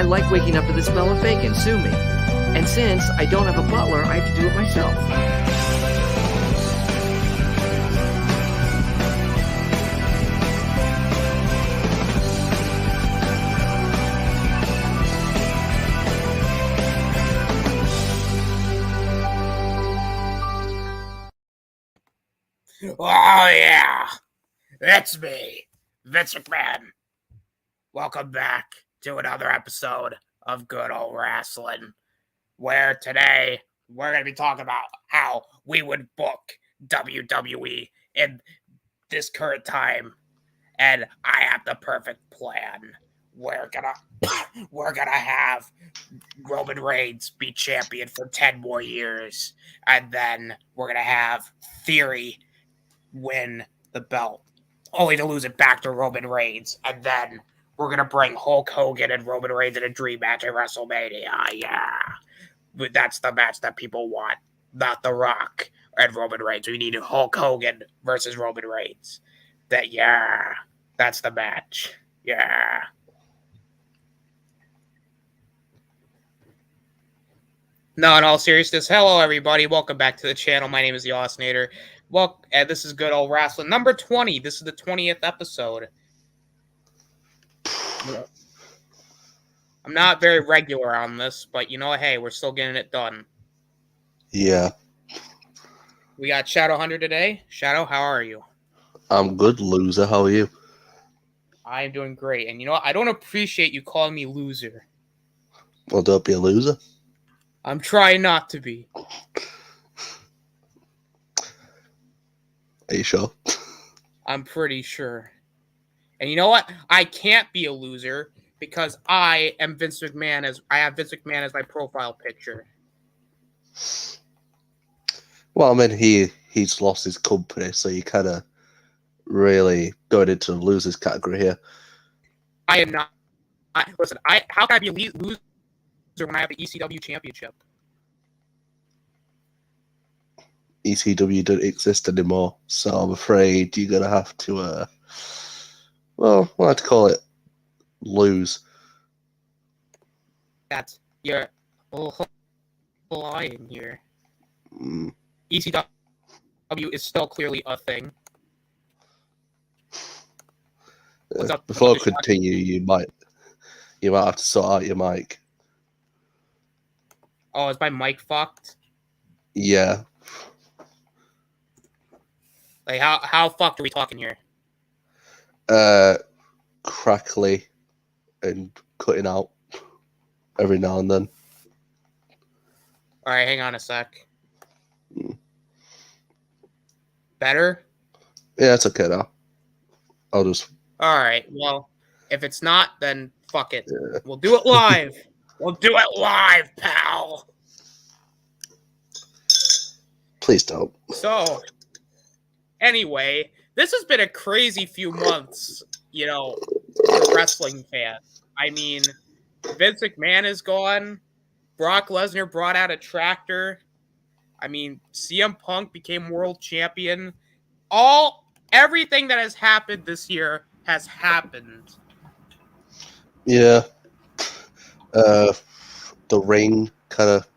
I like waking up to the smell of bacon. Sue me. And since I don't have a butler, I have to do it myself. Oh, yeah. It's me, Vince McMahon. Welcome back to another episode of Good Old Wrasslin', where today we're going to be talking about how we would book WWE in this current time. And I have the perfect plan. We're gonna have Roman Reigns be champion for 10 more years. And then we're going to have Theory win the belt, only to lose it back to Roman Reigns. And then we're going to bring Hulk Hogan and Roman Reigns in a dream match at WrestleMania. Yeah. But that's the match that people want, not The Rock and Roman Reigns. We need Hulk Hogan versus Roman Reigns. That's the match. Yeah. No, in all seriousness, hello everybody. Welcome back to the channel. My name is the Osnator. Well, and this is Good Old Wrasslin', number 20. This is the 20th episode. I'm not very regular on this, but you know, hey, we're still getting it done. Yeah. We got Shadow Hunter today. Shadow, how are you? I'm good, loser. How are you? I am doing great. And you know what? I don't appreciate you calling me loser. Well, don't be a loser. I'm trying not to be. Are you sure? I'm pretty sure. And you know what? I can't be a loser because I am Vince McMahon. I have Vince McMahon as my profile picture. Well, I mean, he's lost his company, so you kind of really going into the losers category here. I am not. Listen, how can I be a loser when I have the ECW championship? ECW don't exist anymore, so I'm afraid you're gonna have to, well, what I'd call it, lose. That's your whole lying here. Mm. ECW is still clearly a thing. What's up? Before I continue, you might have to sort out your mic. Oh, is my mic fucked? Yeah. Like how fucked are we talking here? Crackly and cutting out every now and then. All right, hang on a sec. Mm. Better? Yeah, it's okay now. I'll just. All right. Well, if it's not, then fuck it. Yeah. We'll do it live. We'll do it live, pal. Please don't. So, anyway, this has been a crazy few months, you know, for wrestling fans. I mean, Vince McMahon is gone. Brock Lesnar brought out a tractor. I mean, CM Punk became world champion. Everything that has happened this year has happened. Yeah. The ring kind of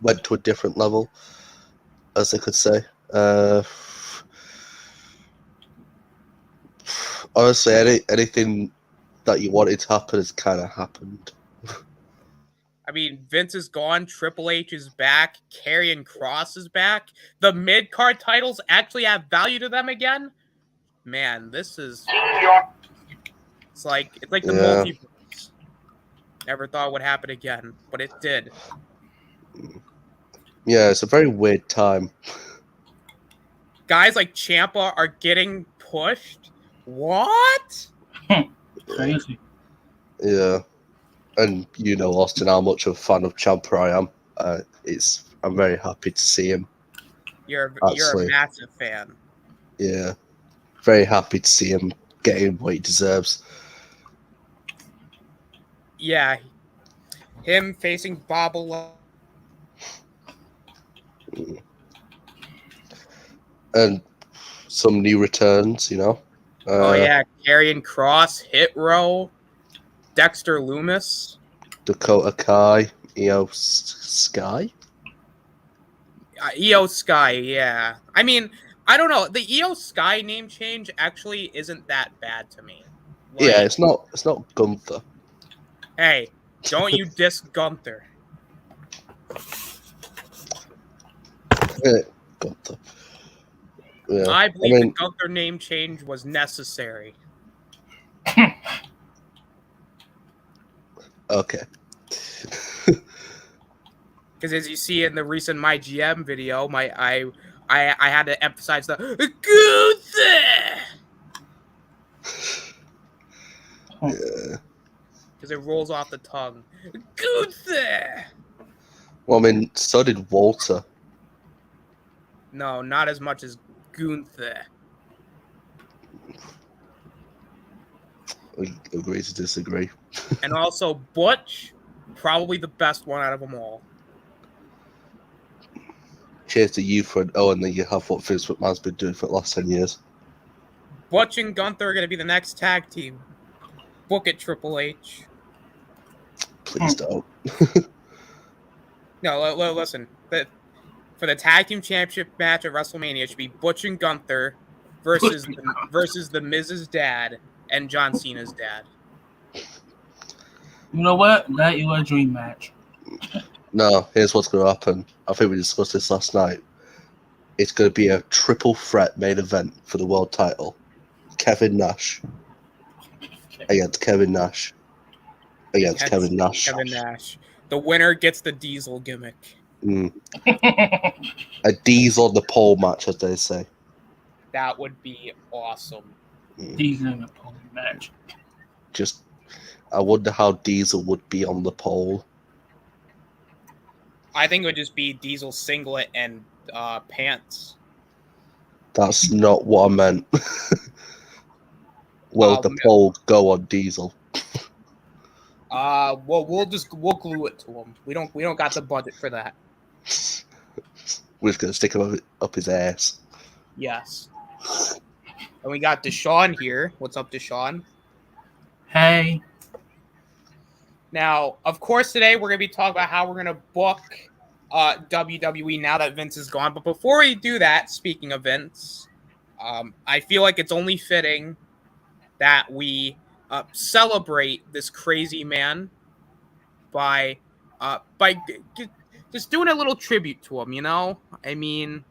went to a different level, as they could say. Honestly, anything that you wanted to happen has kind of happened. I mean, Vince is gone. Triple H is back. Karrion Kross is back. The mid-card titles actually have value to them again. Man, this is... It's like the multiverse. Never thought it would happen again, but it did. Yeah, it's a very weird time. Guys like Ciampa are getting pushed. What? Crazy. Yeah. And you know, Austin, how much of a fan of Ciampa I am. I'm very happy to see him. You're a massive fan. Yeah. Very happy to see him getting what he deserves. Yeah. Him facing Bobble. And some new returns, you know. Oh yeah, Karrion Kross, Hit Row, Dexter Loomis. Dakota Kai, Io Sky. Io Sky, yeah. I mean, I don't know. The Io Sky name change actually isn't that bad to me. Yeah, it's not Gunther. Hey, don't you diss Gunther. Gunther. Yeah. I believe the Gunther name change was necessary. Okay. Because as you see in the recent My GM video, I had to emphasize the Gunther. Yeah. Because it rolls off the tongue. Gunther. Well, I mean, so did Walter. No, not as much as Gunther. We agree to disagree. And also Butch, probably the best one out of them all. Cheers to you for and then you have what Vince McMahon's been doing for the last 10 years. Butch and Gunther are going to be the next tag team. Book it, Triple H. Please don't. No, listen. For the tag team championship match at WrestleMania, it should be Butch and Gunther versus the Miz's dad and John Cena's dad. You know what? That is a dream match. No, here's what's going to happen. I think we discussed this last night. It's going to be a triple threat main event for the world title. Kevin Nash against Kevin Nash against Kevin Nash. Kevin Nash. The winner gets the Diesel gimmick. A Diesel on the pole match, as they say. That would be awesome. Diesel in the pole match. I wonder how Diesel would be on the pole. I think it would just be Diesel singlet and pants. That's not what I meant. Will the pole go on Diesel? Well, we'll glue it to him. We don't got the budget for that. We're just gonna stick him up his ass. Yes. And we got Deshaun here. What's up, Deshaun? Hey. Now, of course, today we're gonna be talking about how we're gonna book WWE now that Vince is gone. But before we do that, speaking of Vince, I feel like it's only fitting that we celebrate this crazy man by just doing a little tribute to him. You know, I mean,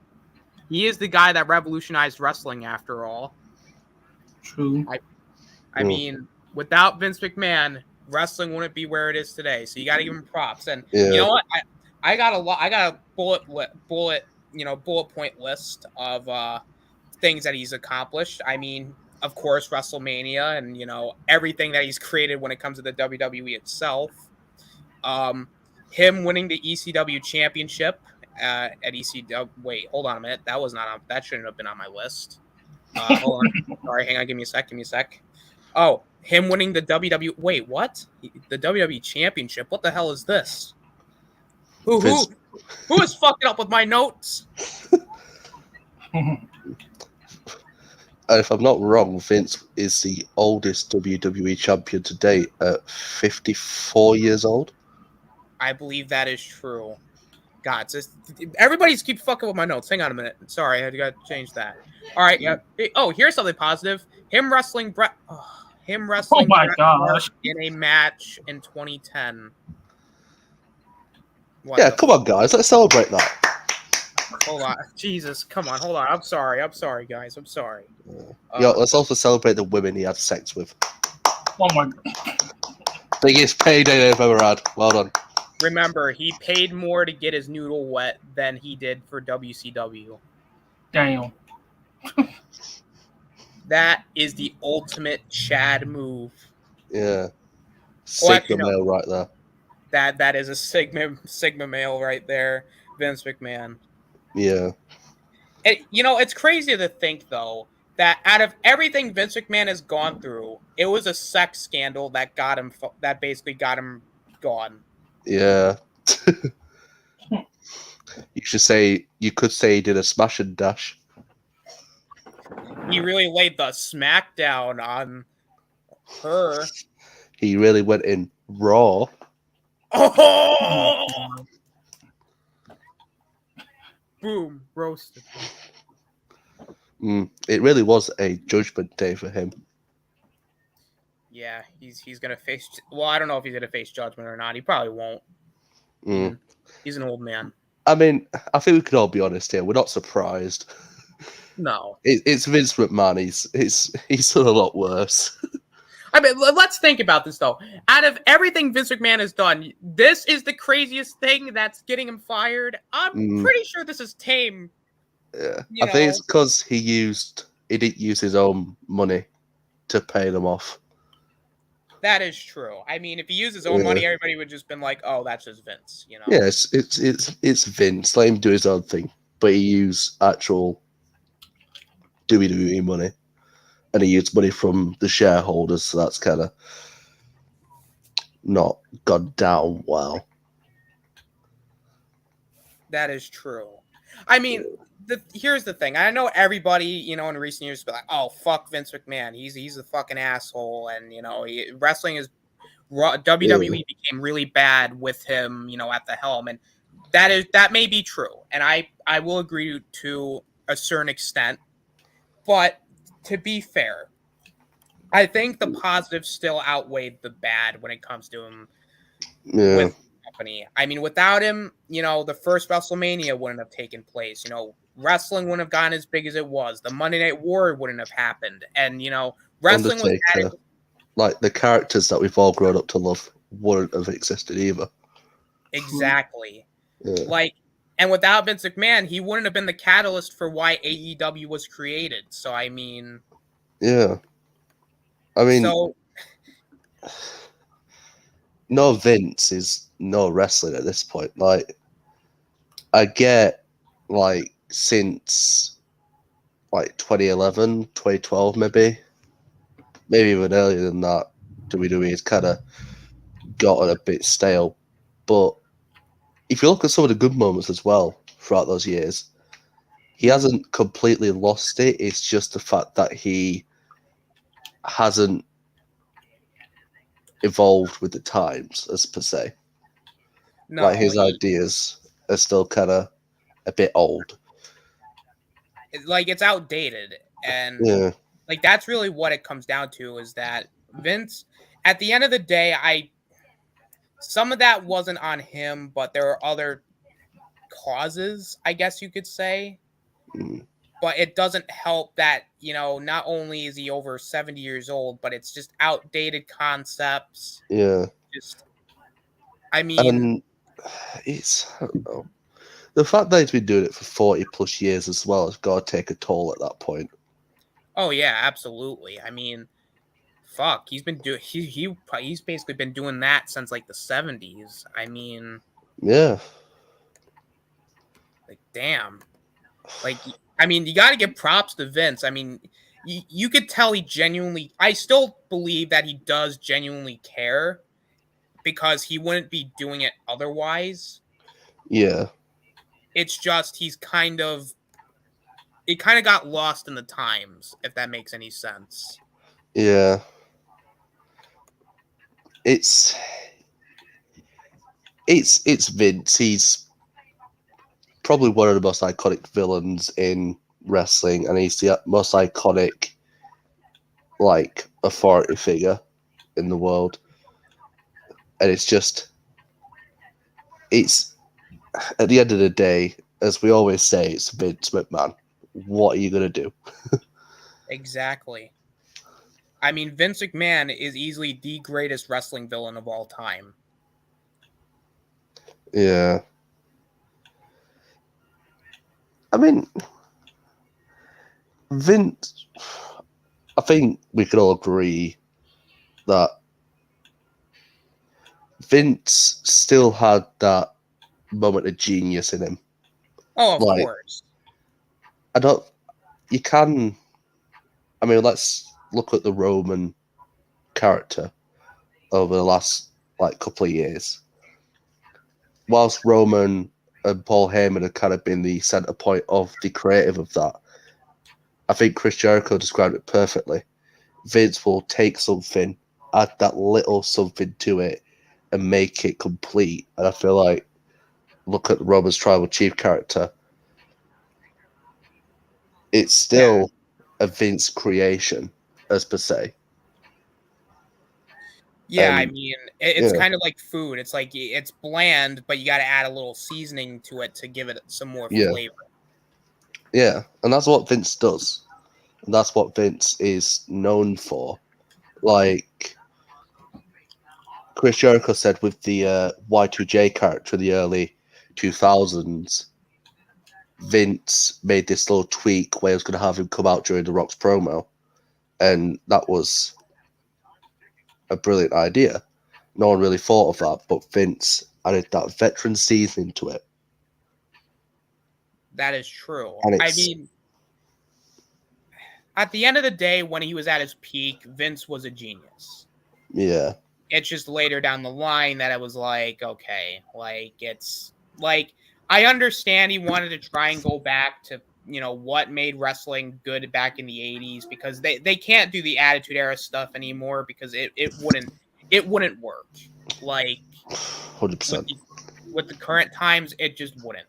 he is the guy that revolutionized wrestling, after all. True. I mean, without Vince McMahon, wrestling wouldn't be where it is today. So you got to give him props. And you know what? I got a bullet point list of things that he's accomplished. I mean, of course, WrestleMania and everything that he's created when it comes to the WWE itself. Him winning the ECW championship at ECW. Wait, hold on a minute. That shouldn't have been on my list. Hold on. Sorry, hang on. Give me a sec. Oh, him winning the WWE. Wait, what? The WWE championship. What the hell is this? Who is fucking up with my notes? If I'm not wrong, Vince is the oldest WWE champion to date at 54 years old. I believe that is true. God, everybody's keep fucking with my notes. Hang on a minute. Sorry, I got to change that. All right. Yeah. Oh, here's something positive. Him wrestling Brett. Oh my gosh! In a match in 2010. Come on, guys. Let's celebrate that. Hold on. Jesus, come on. Hold on. I'm sorry, guys. I'm sorry. Let's also celebrate the women he had sex with. Oh my god. Biggest payday they've ever had. Well done. Remember, he paid more to get his noodle wet than he did for WCW. Damn. That is the ultimate Chad move. Yeah. Sigma male right there. That is a Sigma male right there. Vince McMahon. Yeah. And, it's crazy to think, though, that out of everything Vince McMahon has gone through, it was a sex scandal that basically got him gone. Yeah. You could say he did a smash and dash. He really laid the smackdown on her. He really went in raw. Oh! Boom, roasted. It really was a judgment day for him. Yeah, he's gonna face. Well, I don't know if he's gonna face judgment or not. He probably won't. He's an old man. I mean, I think we can all be honest here. We're not surprised. No, It's Vince McMahon. He's done a lot worse. I mean, let's think about this though. Out of everything Vince McMahon has done, this is the craziest thing that's getting him fired. I'm pretty sure this is tame. Yeah, I think it's because he didn't use his own money to pay them off. That is true. I mean, if he used his own money, everybody would just been like, "Oh, that's just Vince," you know. Yeah, it's Vince. Let him do his own thing, but he used actual WWE money, and he used money from the shareholders. So that's kind of not gone down well. That is true. I mean, here's the thing. I know everybody, in recent years, been like, "Oh, fuck Vince McMahon. He's a fucking asshole," and wrestling is WWE became really bad with him, at the helm, and that may be true, and I will agree to a certain extent, but to be fair, I think the positives still outweighed the bad when it comes to him with the company. I mean, without him, the first WrestleMania wouldn't have taken place. Wrestling wouldn't have gotten as big as it was. The Monday Night War wouldn't have happened, and wrestling was added. Like the characters that we've all grown up to love wouldn't have existed either. Exactly. Yeah. And without Vince McMahon, he wouldn't have been the catalyst for why AEW was created. So I mean, yeah. I mean, no Vince is no wrestling at this point. Like, I get, since, 2011, 2012 maybe even earlier than that, WWE has kind of gotten a bit stale. But if you look at some of the good moments as well throughout those years, he hasn't completely lost it. It's just the fact that he hasn't evolved with the times, as per se. no, his ideas are still kind of a bit old. It's outdated, and that's really what it comes down to, is that Vince, at the end of the day, some of that wasn't on him, but there are other causes, I guess you could say. But it doesn't help that, not only is he over 70 years old, but it's just outdated concepts. Yeah. I mean, and I don't know. The fact that he's been doing it for 40 plus years as well has got to take a toll at that point. Oh yeah, absolutely. I mean, fuck, he's been doing he's basically been doing that since the 70s. I mean, yeah. Damn. I mean, you got to give props to Vince. I mean, you could tell he genuinely, I still believe that he does genuinely care, because he wouldn't be doing it otherwise. Yeah. It's just it kind of got lost in the times, if that makes any sense. Yeah. It's Vince. He's probably one of the most iconic villains in wrestling, and he's the most iconic authority figure in the world. And it's at the end of the day, as we always say, it's Vince McMahon. What are you gonna do? Exactly. I mean, Vince McMahon is easily the greatest wrestling villain of all time. Yeah. I mean, Vince, I think we could all agree that Vince still had that moment of genius in him. Oh, of course. Let's look at the Roman character over the last couple of years. Whilst Roman and Paul Heyman have kind of been the center point of the creative of that, I think Chris Jericho described it perfectly. Vince will take something, add that little something to it, and make it complete. And I feel like, look at the Roman's Tribal Chief character. It's still a Vince creation, as per se. Yeah, I mean, it's yeah. kind of like food. It's like it's bland, but you got to add a little seasoning to it to give it some more flavor. Yeah, and that's what Vince does. And that's what Vince is known for. Like Chris Jericho said with the Y2J character in the early 2000s, Vince made this little tweak where he was going to have him come out during The Rock's promo. And that was a brilliant idea. No one really thought of that, but Vince added that veteran seasoning to it. That is true. And I mean, at the end of the day, when he was at his peak, Vince was a genius. Yeah. It's just later down the line that it was like, okay, like it's like I understand he wanted to try and go back to, you know, what made wrestling good back in the 80s, because they can't do the Attitude Era stuff anymore because it wouldn't work. Like 100%. With the current times, it just wouldn't.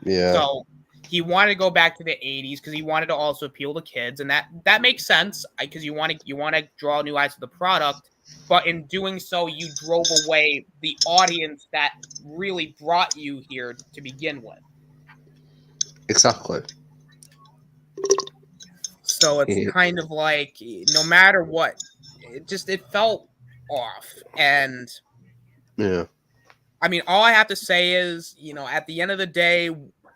Yeah. So he wanted to go back to the 80s because he wanted to also appeal to kids, and that makes sense because you want to draw new eyes to the product. But in doing so, you drove away the audience that really brought you here to begin with. Exactly. So it's kind of like, no matter what, it felt off. And yeah, I mean, all I have to say is, you know, at the end of the day,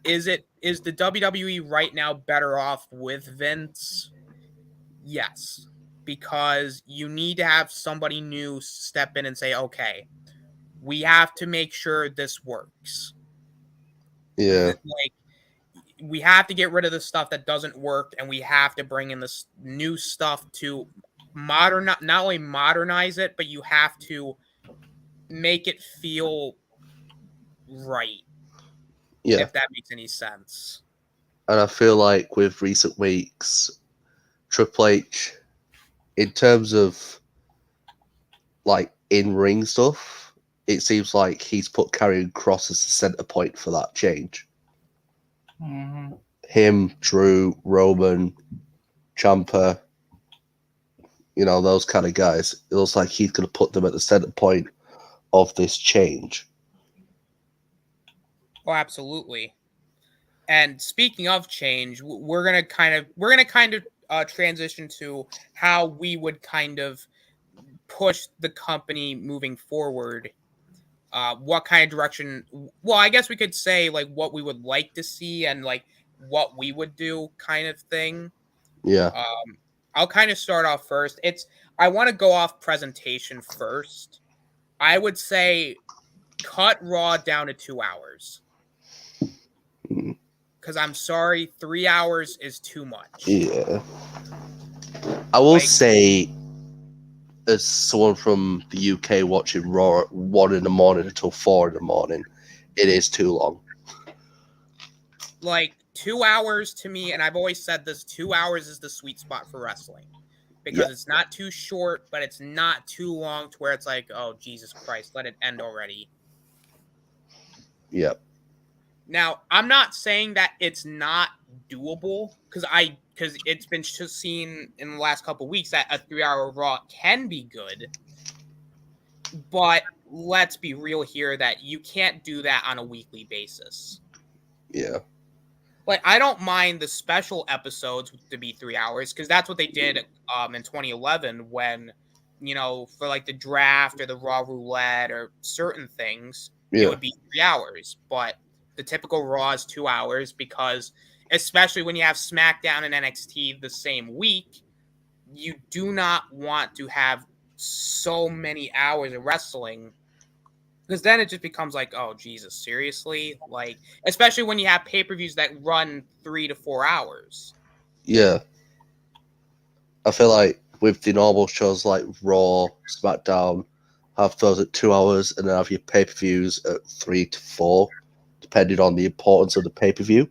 is the WWE right now better off with Vince? Yes. Because you need to have somebody new step in and say, okay, we have to make sure this works. Yeah. Like, we have to get rid of the stuff that doesn't work, and we have to bring in this new stuff to not only modernize it, but you have to make it feel right. Yeah. If that makes any sense. And I feel like with recent weeks, Triple H, in terms of like in-ring stuff, it seems like he's put Karrion Kross as the center point for that change. Mm-hmm. Him, Drew, Roman, Ciampa, you know, those kind of guys. It looks like he's going to put them at the center point of this change. Oh, absolutely. And speaking of change, we're gonna kind of transition to how we would kind of push the company moving forward. What kind of direction? Well, I guess we could say like what we would like to see and like what we would do, kind of thing. Yeah. I'll kind of start off first. I want to go off presentation first. I would say cut Raw down to 2 hours. Because I'm sorry, 3 hours is too much. Yeah. I will say, as someone from the UK watching Raw at 1 in the morning until 4 in the morning, it is too long. Like 2 hours to me, and I've always said this, 2 hours is the sweet spot for wrestling. Because it's not too short, but it's not too long to where it's like, oh, Jesus Christ, let it end already. Yep. Now, I'm not saying that it's not doable, because it's been just seen in the last couple of weeks that a 3-hour Raw can be good. But let's be real here that you can't do that on a weekly basis. Yeah. Like, I don't mind the special episodes to be 3 hours, because that's what they did in 2011 when, you know, for like the draft or the Raw Roulette or certain things, it would be 3 hours. But the typical Raw is 2 hours because, especially when you have SmackDown and NXT the same week, you do not want to have so many hours of wrestling, because then it just becomes like, oh, Jesus, seriously? Like, especially when you have pay-per-views that run 3 to 4 hours. Yeah. I feel like with the normal shows like Raw, SmackDown, have those at 2 hours and then have your pay-per-views at 3 to 4, depending on the importance of the pay-per-view.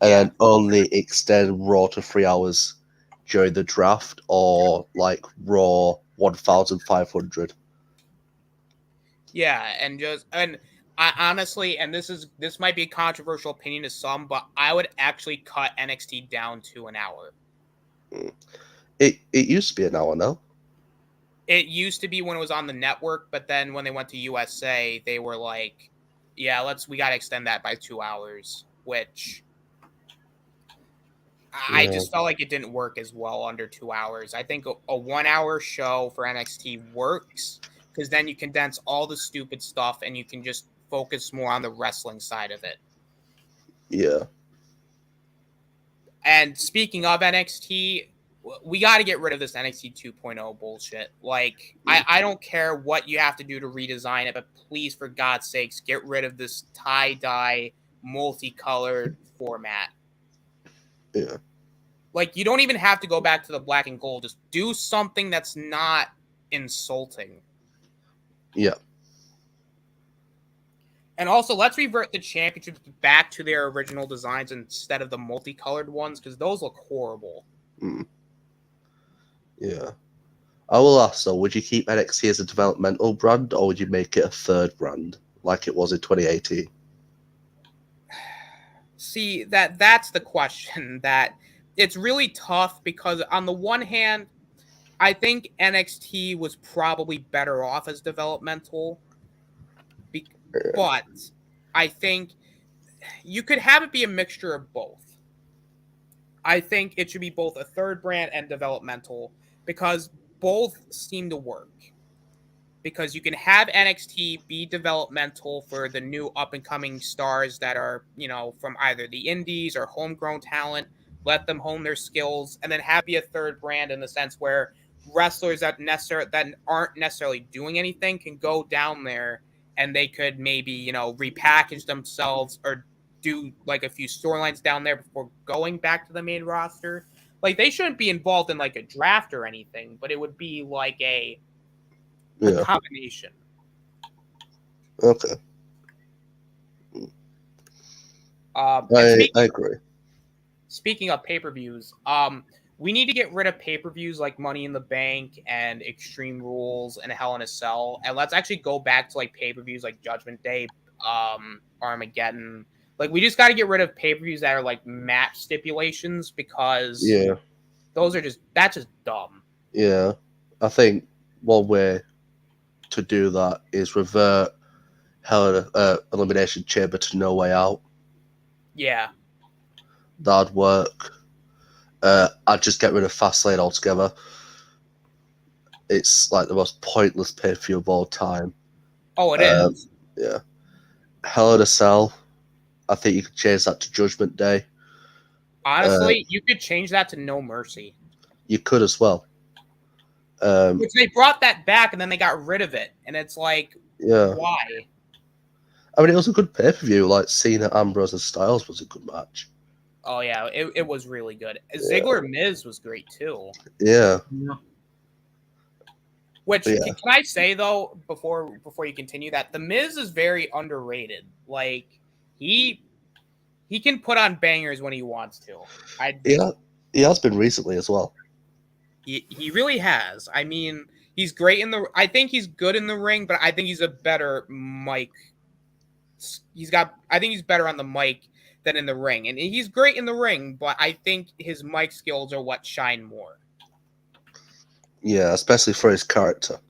And then only extend Raw to 3 hours during the draft or like Raw 1500. Yeah, and I honestly, and this might be a controversial opinion to some, but I would actually cut NXT down to an hour. It used to be an hour now. It used to be when it was on the network, but then when they went to USA, they were like, "Yeah, we got to extend that by 2 hours," which I Yeah. just felt like it didn't work as well under 2 hours. I think a 1 hour show for NXT works because then you condense all the stupid stuff and you can just focus more on the wrestling side of it. Yeah. And speaking of NXT, we got to get rid of this NXT 2.0 bullshit. Like, I don't care what you have to do to redesign it, but please, for God's sakes, get rid of this tie-dye, multicolored format. Yeah. Like, you don't even have to go back to the black and gold. Just do something that's not insulting. Yeah. And also, let's revert the championships back to their original designs instead of the multicolored ones, because those look horrible. Yeah. I will ask though, would you keep NXT as a developmental brand or would you make it a third brand like it was in 2018? See, that's the question. That it's really tough because on the one hand, I think NXT was probably better off as developmental, but I think you could have it be a mixture of both. I think it should be both a third brand and developmental because both seem to work. Because you can have NXT be developmental for the new up and coming stars that are, from either the indies or homegrown talent, let them hone their skills, and then have be a third brand in the sense where wrestlers that aren't necessarily doing anything can go down there and they could maybe, repackage themselves or do like a few storylines down there before going back to the main roster. Like they shouldn't be involved in like a draft or anything, but it would be like a combination. Okay. I agree. Speaking of pay-per-views, we need to get rid of pay-per-views like Money in the Bank and Extreme Rules and Hell in a Cell, and let's actually go back to like pay-per-views like Judgment Day, Armageddon. Like we just got to get rid of pay-per-views that are like match stipulations because that's just dumb. Yeah, I think one way to do that is revert Elimination Chamber to No Way Out. Yeah. That'd work. I'd just get rid of Fastlane altogether. It's like the most pointless pay-per-view of all time. Oh, it is. Yeah. Hell in a Cell. I think you could change that to Judgment Day. Honestly, you could change that to No Mercy. You could as well. Which they brought that back and then they got rid of it. And it's like, why? I mean, it was a good pay-per-view. Like, Cena, Ambrose, and Styles was a good match. Oh, yeah. It was really good. Ziggler Miz was great, too. Yeah. Which, can I say, though, before you continue that, The Miz is very underrated. Like, he can put on bangers when he wants to. Yeah, he has been recently as well. He really has. I mean, he's great I think he's good in the ring, but I think he's a better mic. I think he's better on the mic than in the ring. And he's great in the ring, but I think his mic skills are what shine more. Yeah, especially for his character.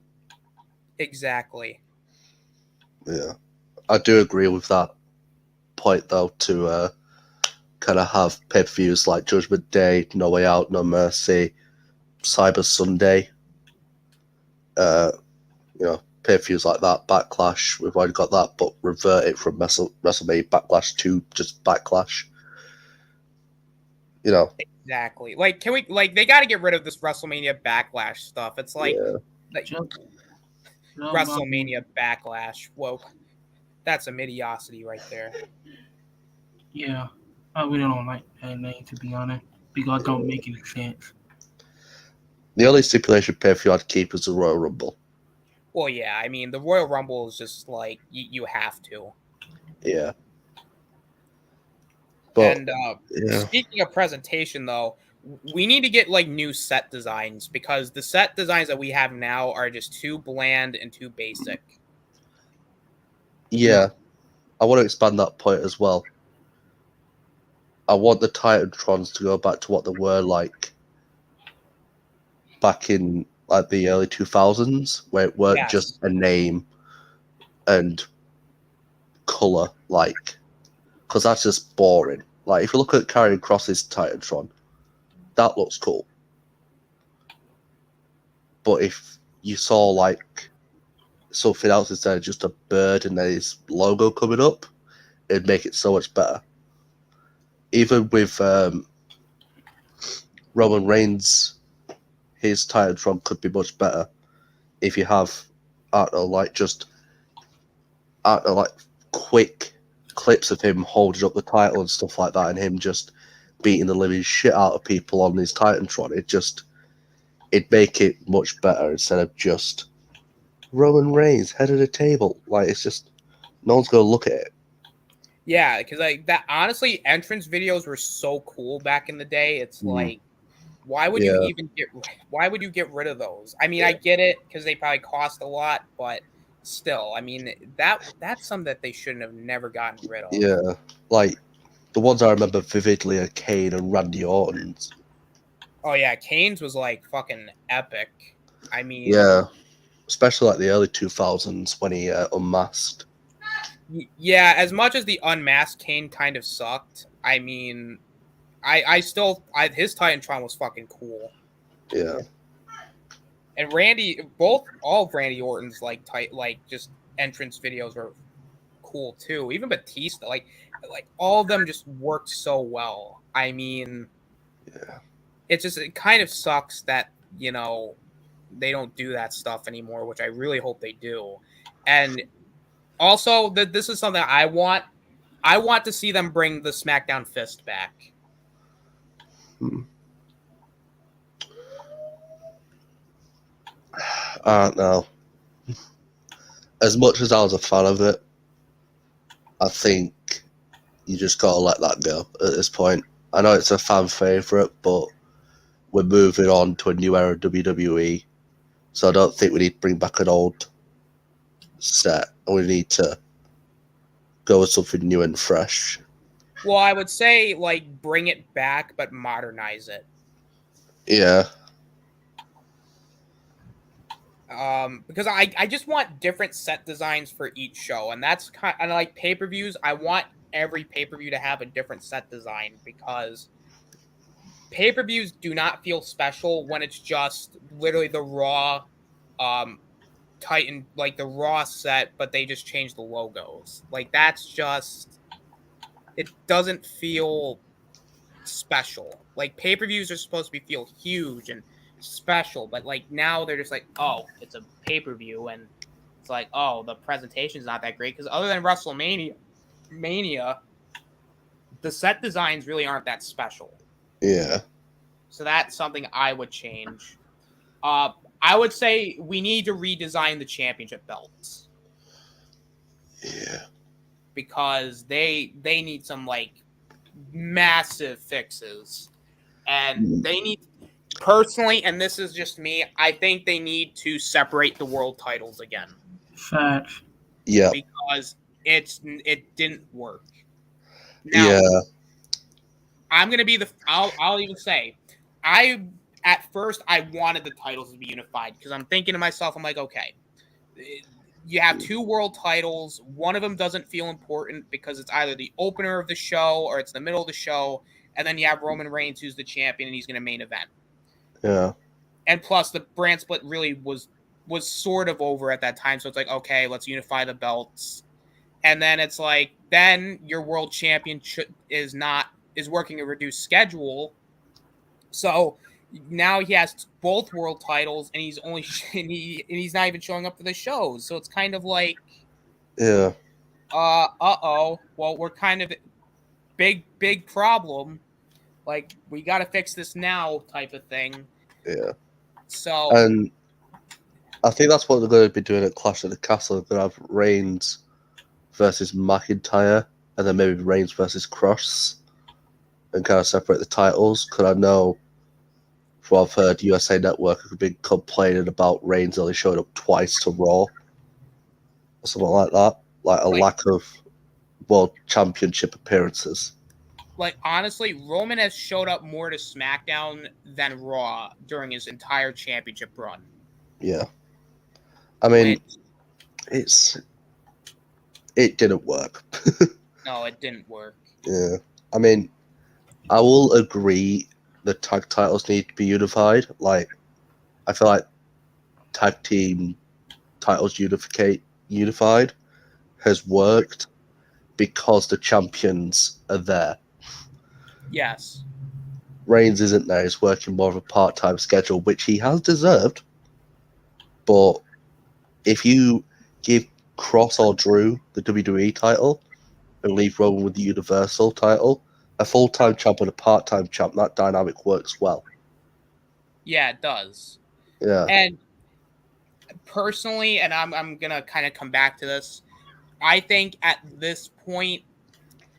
Exactly. Yeah. I do agree with that point, though, to kind of have pay-per-views like Judgment Day, No Way Out, No Mercy, Cyber Sunday. Pay-per-views like that, Backlash, we've already got that, but revert it from WrestleMania Backlash to just Backlash. Exactly. Like, they got to get rid of this WrestleMania Backlash stuff. It's like, WrestleMania Backlash. Whoa. That's a mediosity right there. Yeah. I really don't like that name, to be honest, because it don't make any sense. The only stipulation pay-per-view I'd keep is the Royal Rumble. Well, yeah, I mean, the Royal Rumble is just like, you have to. Yeah. But, speaking of presentation, though, we need to get, like, new set designs, because the set designs that we have now are just too bland and too basic. Yeah, I want to expand that point as well. I want the Titantrons to go back to what they were like back in like the early 2000s, where it weren't Yes. just a name and color, like, because that's just boring. Like, if you look at Karrion Kross's Titantron, that looks cool. But if you saw like something else instead of just a bird and then his logo coming up, it'd make it so much better. Even with Roman Reigns, his Titantron could be much better if you have, I don't know, like just, I don't know, like quick clips of him holding up the title and stuff like that, and him just beating the living shit out of people on his Titantron. It'd make it much better instead of just Roman Reigns head of the table. Like, it's just, no one's gonna look at it. Yeah, because like that, honestly, entrance videos were so cool back in the day. It's like, why would you even why would you get rid of those? I mean, I get it because they probably cost a lot, but still, I mean, that's something that they shouldn't have never gotten rid of. Yeah, like the ones I remember vividly are Kane and Randy Orton's. Oh yeah, Kane's was like fucking epic. I mean, Yeah, especially like the early 2000s when he unmasked. Yeah, as much as the unmasked Kane kind of sucked, I mean, I still his Titantron was fucking cool. Yeah. And all of Randy Orton's like just entrance videos were cool too. Even Batista, like all of them just worked so well. I mean, Yeah. it kind of sucks that, you know, they don't do that stuff anymore, which I really hope they do. And also, this is something I want. I want to see them bring the SmackDown Fist back. I don't know. As much as I was a fan of it, I think you just gotta let that go at this point. I know it's a fan favorite, but we're moving on to a new era of WWE, so I don't think we need to bring back an old set. We need to go with something new and fresh. Well, I would say like bring it back, but modernize it. Yeah. Because I just want different set designs for each show, and that's kind of like pay-per-views. I want every pay-per-view to have a different set design because pay-per-views do not feel special when it's just literally the Raw, Titan, like the Raw set, but they just change the logos. Like that's just, it doesn't feel special. Like pay-per-views are supposed to feel huge and special, but like now they're just like, oh, it's a pay-per-view, and it's like, oh, the presentation's not that great because other than WrestleMania, the set designs really aren't that special. Yeah. So that's something I would change. I would say we need to redesign the championship belts. Yeah. Because they need some like massive fixes. And they need, personally, and this is just me, I think they need to separate the world titles again. Facts. Yeah. Because it didn't work. Now, yeah. I'm gonna be I'll even say, at first I wanted the titles to be unified because I'm thinking to myself, I'm like, okay, you have two world titles. One of them doesn't feel important because it's either the opener of the show or it's the middle of the show. And then you have Roman Reigns, who's the champion, and he's going to main event. Yeah. And plus, the brand split really was sort of over at that time. So it's like, okay, let's unify the belts. And then it's like, then your world champion is working a reduced schedule. So now he has both world titles, and he's only and he's not even showing up for the shows. So it's kind of like, Yeah. Well, we're kind of big problem. Like, we got to fix this now, type of thing. Yeah. So, and I think that's what they're going to be doing at Clash of the Castle. They're going to have Reigns versus McIntyre, and then maybe Reigns versus Cross, and kind of separate the titles. Because I know, from what I've heard, USA Network have been complaining about Reigns only showing up twice to Raw, or something like that. like a lack of World Championship appearances. Like, honestly, Roman has showed up more to SmackDown than Raw during his entire championship run. Yeah. I mean, it didn't work. No, it didn't work. Yeah. I mean, I will agree the tag titles need to be unified. Like, I feel like tag team titles unified has worked because the champions are there. Yes. Reigns isn't there. He's working more of a part-time schedule, which he has deserved. But if you give Cross or Drew the WWE title and leave Roman with the Universal title, a full-time champ and a part-time champ, that dynamic works well. Yeah, it does. Yeah. And personally, and I'm gonna kind of come back to this, I think at this point,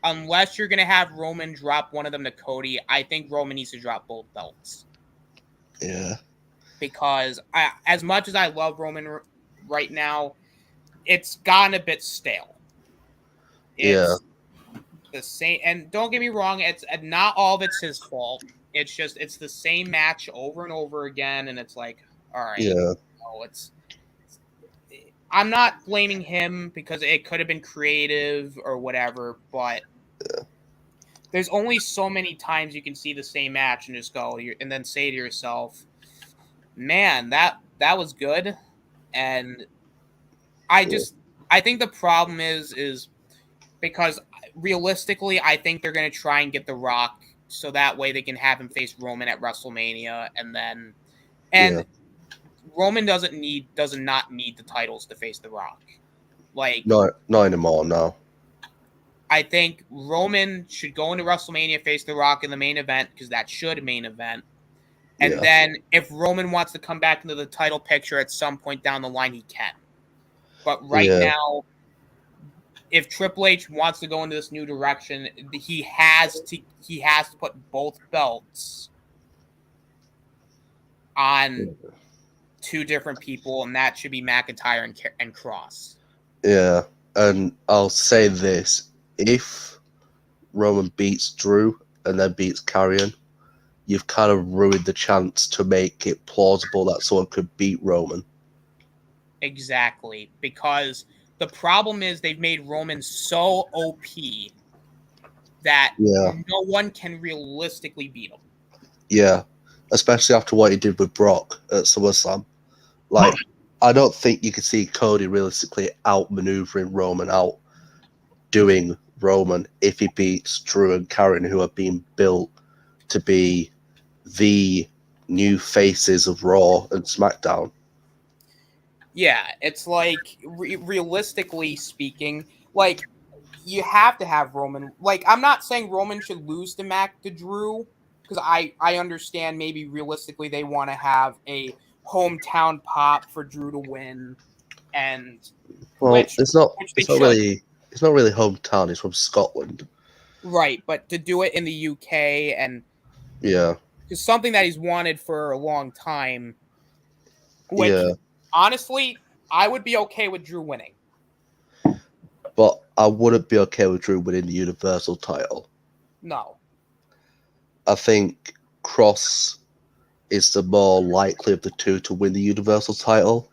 unless you're gonna have Roman drop one of them to Cody, I think Roman needs to drop both belts. Yeah. Because as much as I love Roman right now, it's gotten a bit stale. It's the same, and don't get me wrong, it's not all of it's his fault. It's just it's the same match over and over again, and it's like, all right, I'm not blaming him because it could have been creative or whatever, but there's only so many times you can see the same match and just go and then say to yourself, man, that was good. And I think the problem is because realistically, I think they're going to try and get The Rock so that way they can have him face Roman at WrestleMania, and Roman does not need the titles to face The Rock. Like, not anymore. No. I think Roman should go into WrestleMania, face The Rock in the main event because that should main event. And then if Roman wants to come back into the title picture at some point down the line, he can. But right now, if Triple H wants to go into this new direction, he has to put both belts on two different people, and that should be McIntyre and Cross. Yeah, and I'll say this: if Roman beats Drew and then beats Karrion, you've kind of ruined the chance to make it plausible that someone could beat Roman. Exactly, because the problem is they've made Roman so OP that no one can realistically beat him. Yeah, especially after what he did with Brock at SummerSlam. Like, I don't think you could see Cody realistically outmaneuvering Roman, outdoing Roman if he beats Drew and Karrion, who are being built to be the new faces of Raw and SmackDown. Yeah, it's like, realistically speaking, like, you have to have Roman. Like, I'm not saying Roman should lose to Drew, because I understand maybe realistically they want to have a hometown pop for Drew to win, and it's not really hometown. He's from Scotland, right? But to do it in the UK and it's something that he's wanted for a long time. Which, honestly, I would be okay with Drew winning. But I wouldn't be okay with Drew winning the Universal title. No. I think Cross is the more likely of the two to win the Universal title.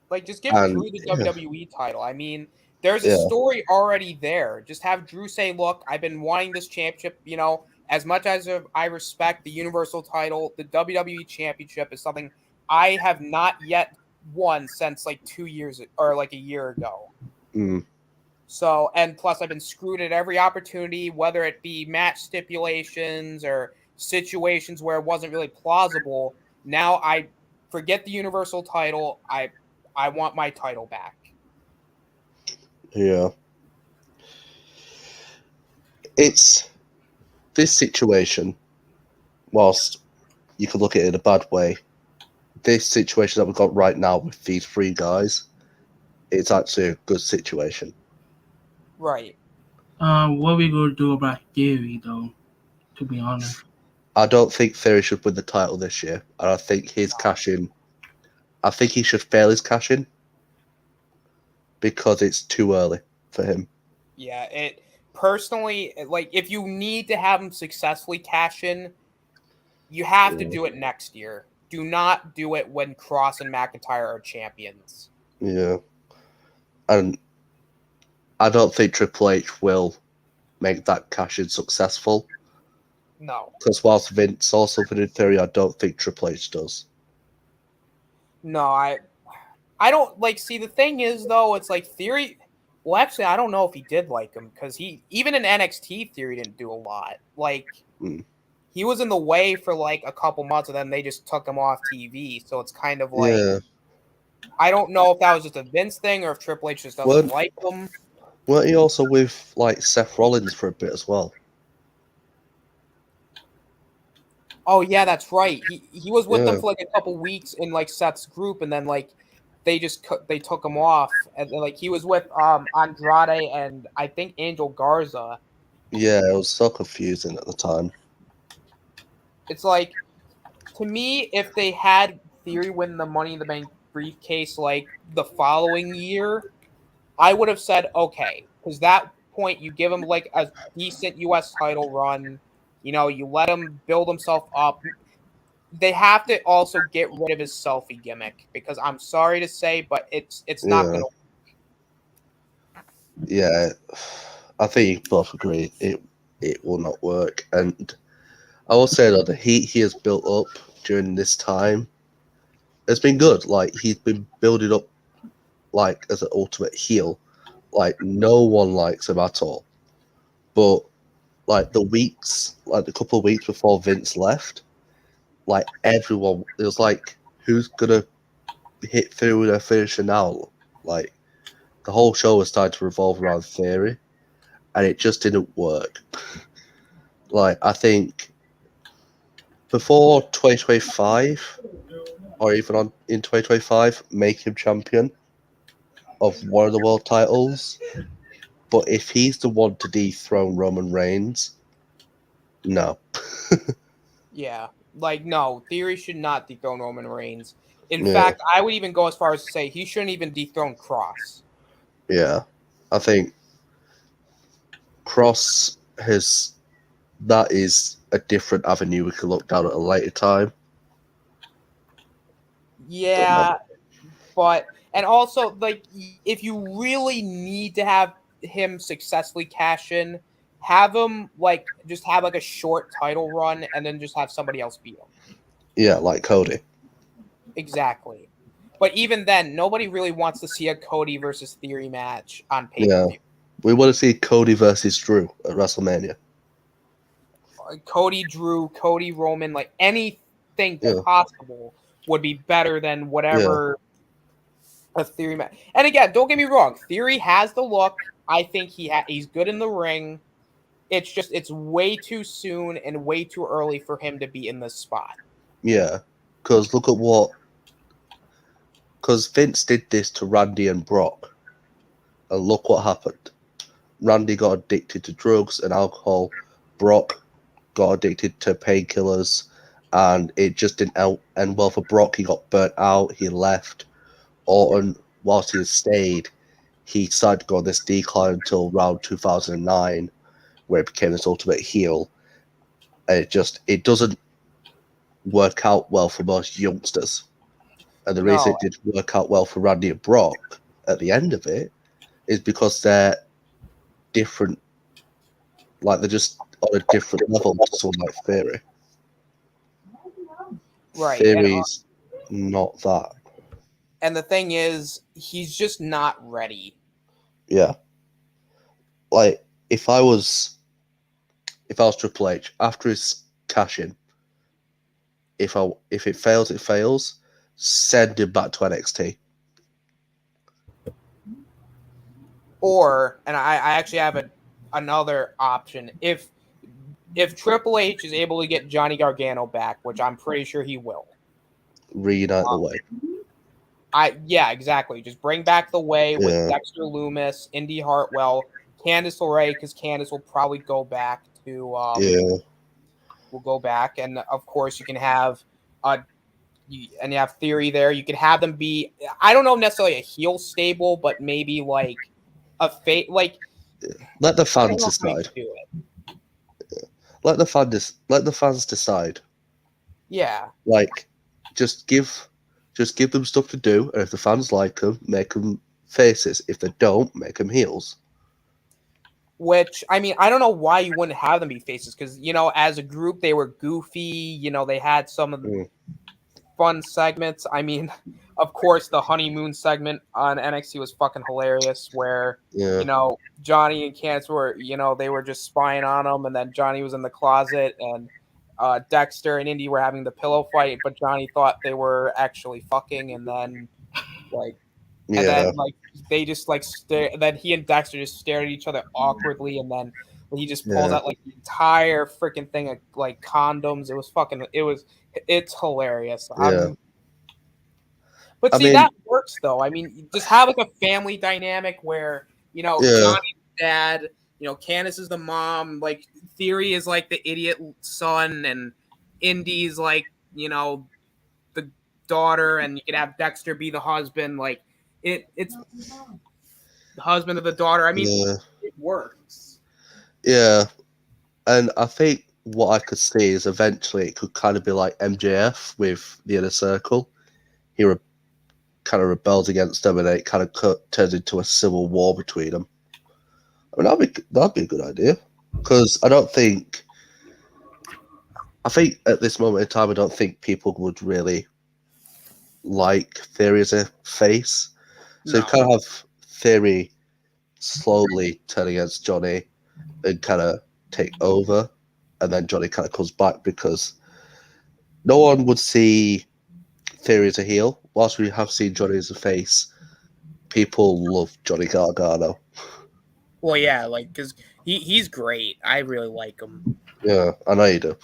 Like, just give Drew the WWE title. I mean, there's a story already there. Just have Drew say, look, I've been wanting this championship, as much as I respect the Universal title, the WWE Championship is something I have not yet won since like 2 years or like a year ago. So, and plus I've been screwed at every opportunity, whether it be match stipulations or situations where it wasn't really plausible. Now I forget the Universal title. I want my title back. Yeah. It's this situation, whilst you could look at it in a bad way, this situation that we've got right now with these three guys, it's actually a good situation. Right. What are we going to do about Theory, though, to be honest? I don't think Theory should win the title this year. And I think his cash-in, I think he should fail his cash-in. because it's too early for him. Yeah, it personally, like, if you need to have him successfully cash in, you have to do it next year. Do not do it when Cross and McIntyre are champions. Yeah. And I don't think Triple H will make that cash in successful. No. Because whilst Vince saw something in theory, I don't think Triple H does. No, I don't like. See, the thing is, though, it's like Theory. Well, actually, I don't know if he did like him because he even in NXT Theory didn't do a lot. Like he was in the way for like a couple months, and then they just took him off TV. So it's kind of like I don't know if that was just a Vince thing or if Triple H just doesn't like him. Weren't he also with like Seth Rollins for a bit as well? Oh yeah, that's right. He was with them for like a couple weeks in like Seth's group, and then like they took him off, and like he was with Andrade and I think Angel Garza. Yeah, it was so confusing at the time. It's like, to me, if they had Theory win the Money in the Bank briefcase like the following year, I would have said okay, because that point you give him like a decent U.S. title run. You know, you let him build himself up. They have to also get rid of his selfie gimmick because I'm sorry to say, but it's not going to. Yeah, I think you both agree it will not work. And I will say though, the heat he has built up during this time has been good. Like he's been building up like as an ultimate heel. Like no one likes him at all. But like the couple of weeks before Vince left, like everyone, it was like, who's gonna hit through their finisher now? Like the whole show was starting to revolve around Theory, and it just didn't work. Like I think before 2025, or even in 2025, make him champion of one of the world titles. But if he's the one to dethrone Roman Reigns, no. Yeah, like no, Theory should not dethrone Roman Reigns. In fact, I would even go as far as to say he shouldn't even dethrone Cross. Yeah, I think Cross that is a different avenue we can look down at a later time. Yeah, but and also like if you really need to have him successfully cash in, have him like just have like a short title run and then just have somebody else beat him. Yeah, like Cody. Exactly. But even then, nobody really wants to see a Cody versus Theory match on pay-per-view. Yeah, we want to see Cody versus Drew at WrestleMania. Cody, Drew, Cody, Roman, like anything possible would be better than whatever a Theory match. And again, don't get me wrong, Theory has the look. I think he's good in the ring. It's just it's way too soon and way too early for him to be in this spot. Yeah, because look at because Vince did this to Randy and Brock, and look what happened. Randy got addicted to drugs and alcohol. Brock got addicted to painkillers, and it just didn't end well for Brock. He got burnt out. He left. Orton, whilst he stayed, he started to go on this decline until around 2009, where it became this ultimate heel. And it doesn't work out well for most youngsters. And the reason it did work out well for Randy and Brock at the end of it is because they're different. Like they're just on a different level to someone like Theory. Right. Theory's not that. And the thing is, he's just not ready. Yeah. Like if I was Triple H after his cash in, if it fails, it fails. Send him back to NXT. Or, and I actually have another option. If Triple H is able to get Johnny Gargano back, which I'm pretty sure he will, Reunite the way. Yeah, exactly. Just bring back the way with Dexter Lumis, Indy Hartwell, Candice LeRae, because Candice will probably go back to will go back, and of course you can have and you have Theory there. You could have them be, I don't know necessarily a heel stable, but maybe like a fate. Like, Let the I don't fans know how you decide. do it. Let the fans decide. Yeah. Like, just give them stuff to do, and if the fans like them, make them faces. If they don't, make them heels. Which, I mean, I don't know why you wouldn't have them be faces, because, you know, as a group, they were goofy. You know, they had some of the fun segments. I mean, of course, the honeymoon segment on NXT was fucking hilarious, where, Yeah. you know, Johnny and Candice were, you know, they were just spying on him, and then Johnny was in the closet, and Dexter and Indy were having the pillow fight, but Johnny thought they were actually fucking, and then, like, Yeah. and then, like, they just, like, then he and Dexter just stared at each other awkwardly, and then he just pulls out, like, the entire freaking thing of, like, condoms. It's hilarious. Yeah. But I see, mean, that works, though. I mean, just have, like, a family dynamic where, you know, Yeah. Johnny's dad, you know, Candice is the mom, like, Theory is, like, the idiot son, and Indy's, like, you know, the daughter, and you could have Dexter be the husband. Like, it's the husband of the daughter. I mean, Yeah. it works. Yeah. And I think what I could see is eventually it could kind of be like MJF with the Inner Circle. He kind of rebels against them, and it kind of turns into a civil war between them. I mean, that'd be a good idea, because I think at this moment in time, I don't think people would really like Theory as a face. So you kind of have Theory slowly turn against Johnny and kind of take over, and then Johnny kind of comes back, because no one would see Theory as a heel. Whilst we have seen Johnny as a face, people love Johnny Gargano. Well, yeah, like, because he's great. I really like him. Yeah, I know you do.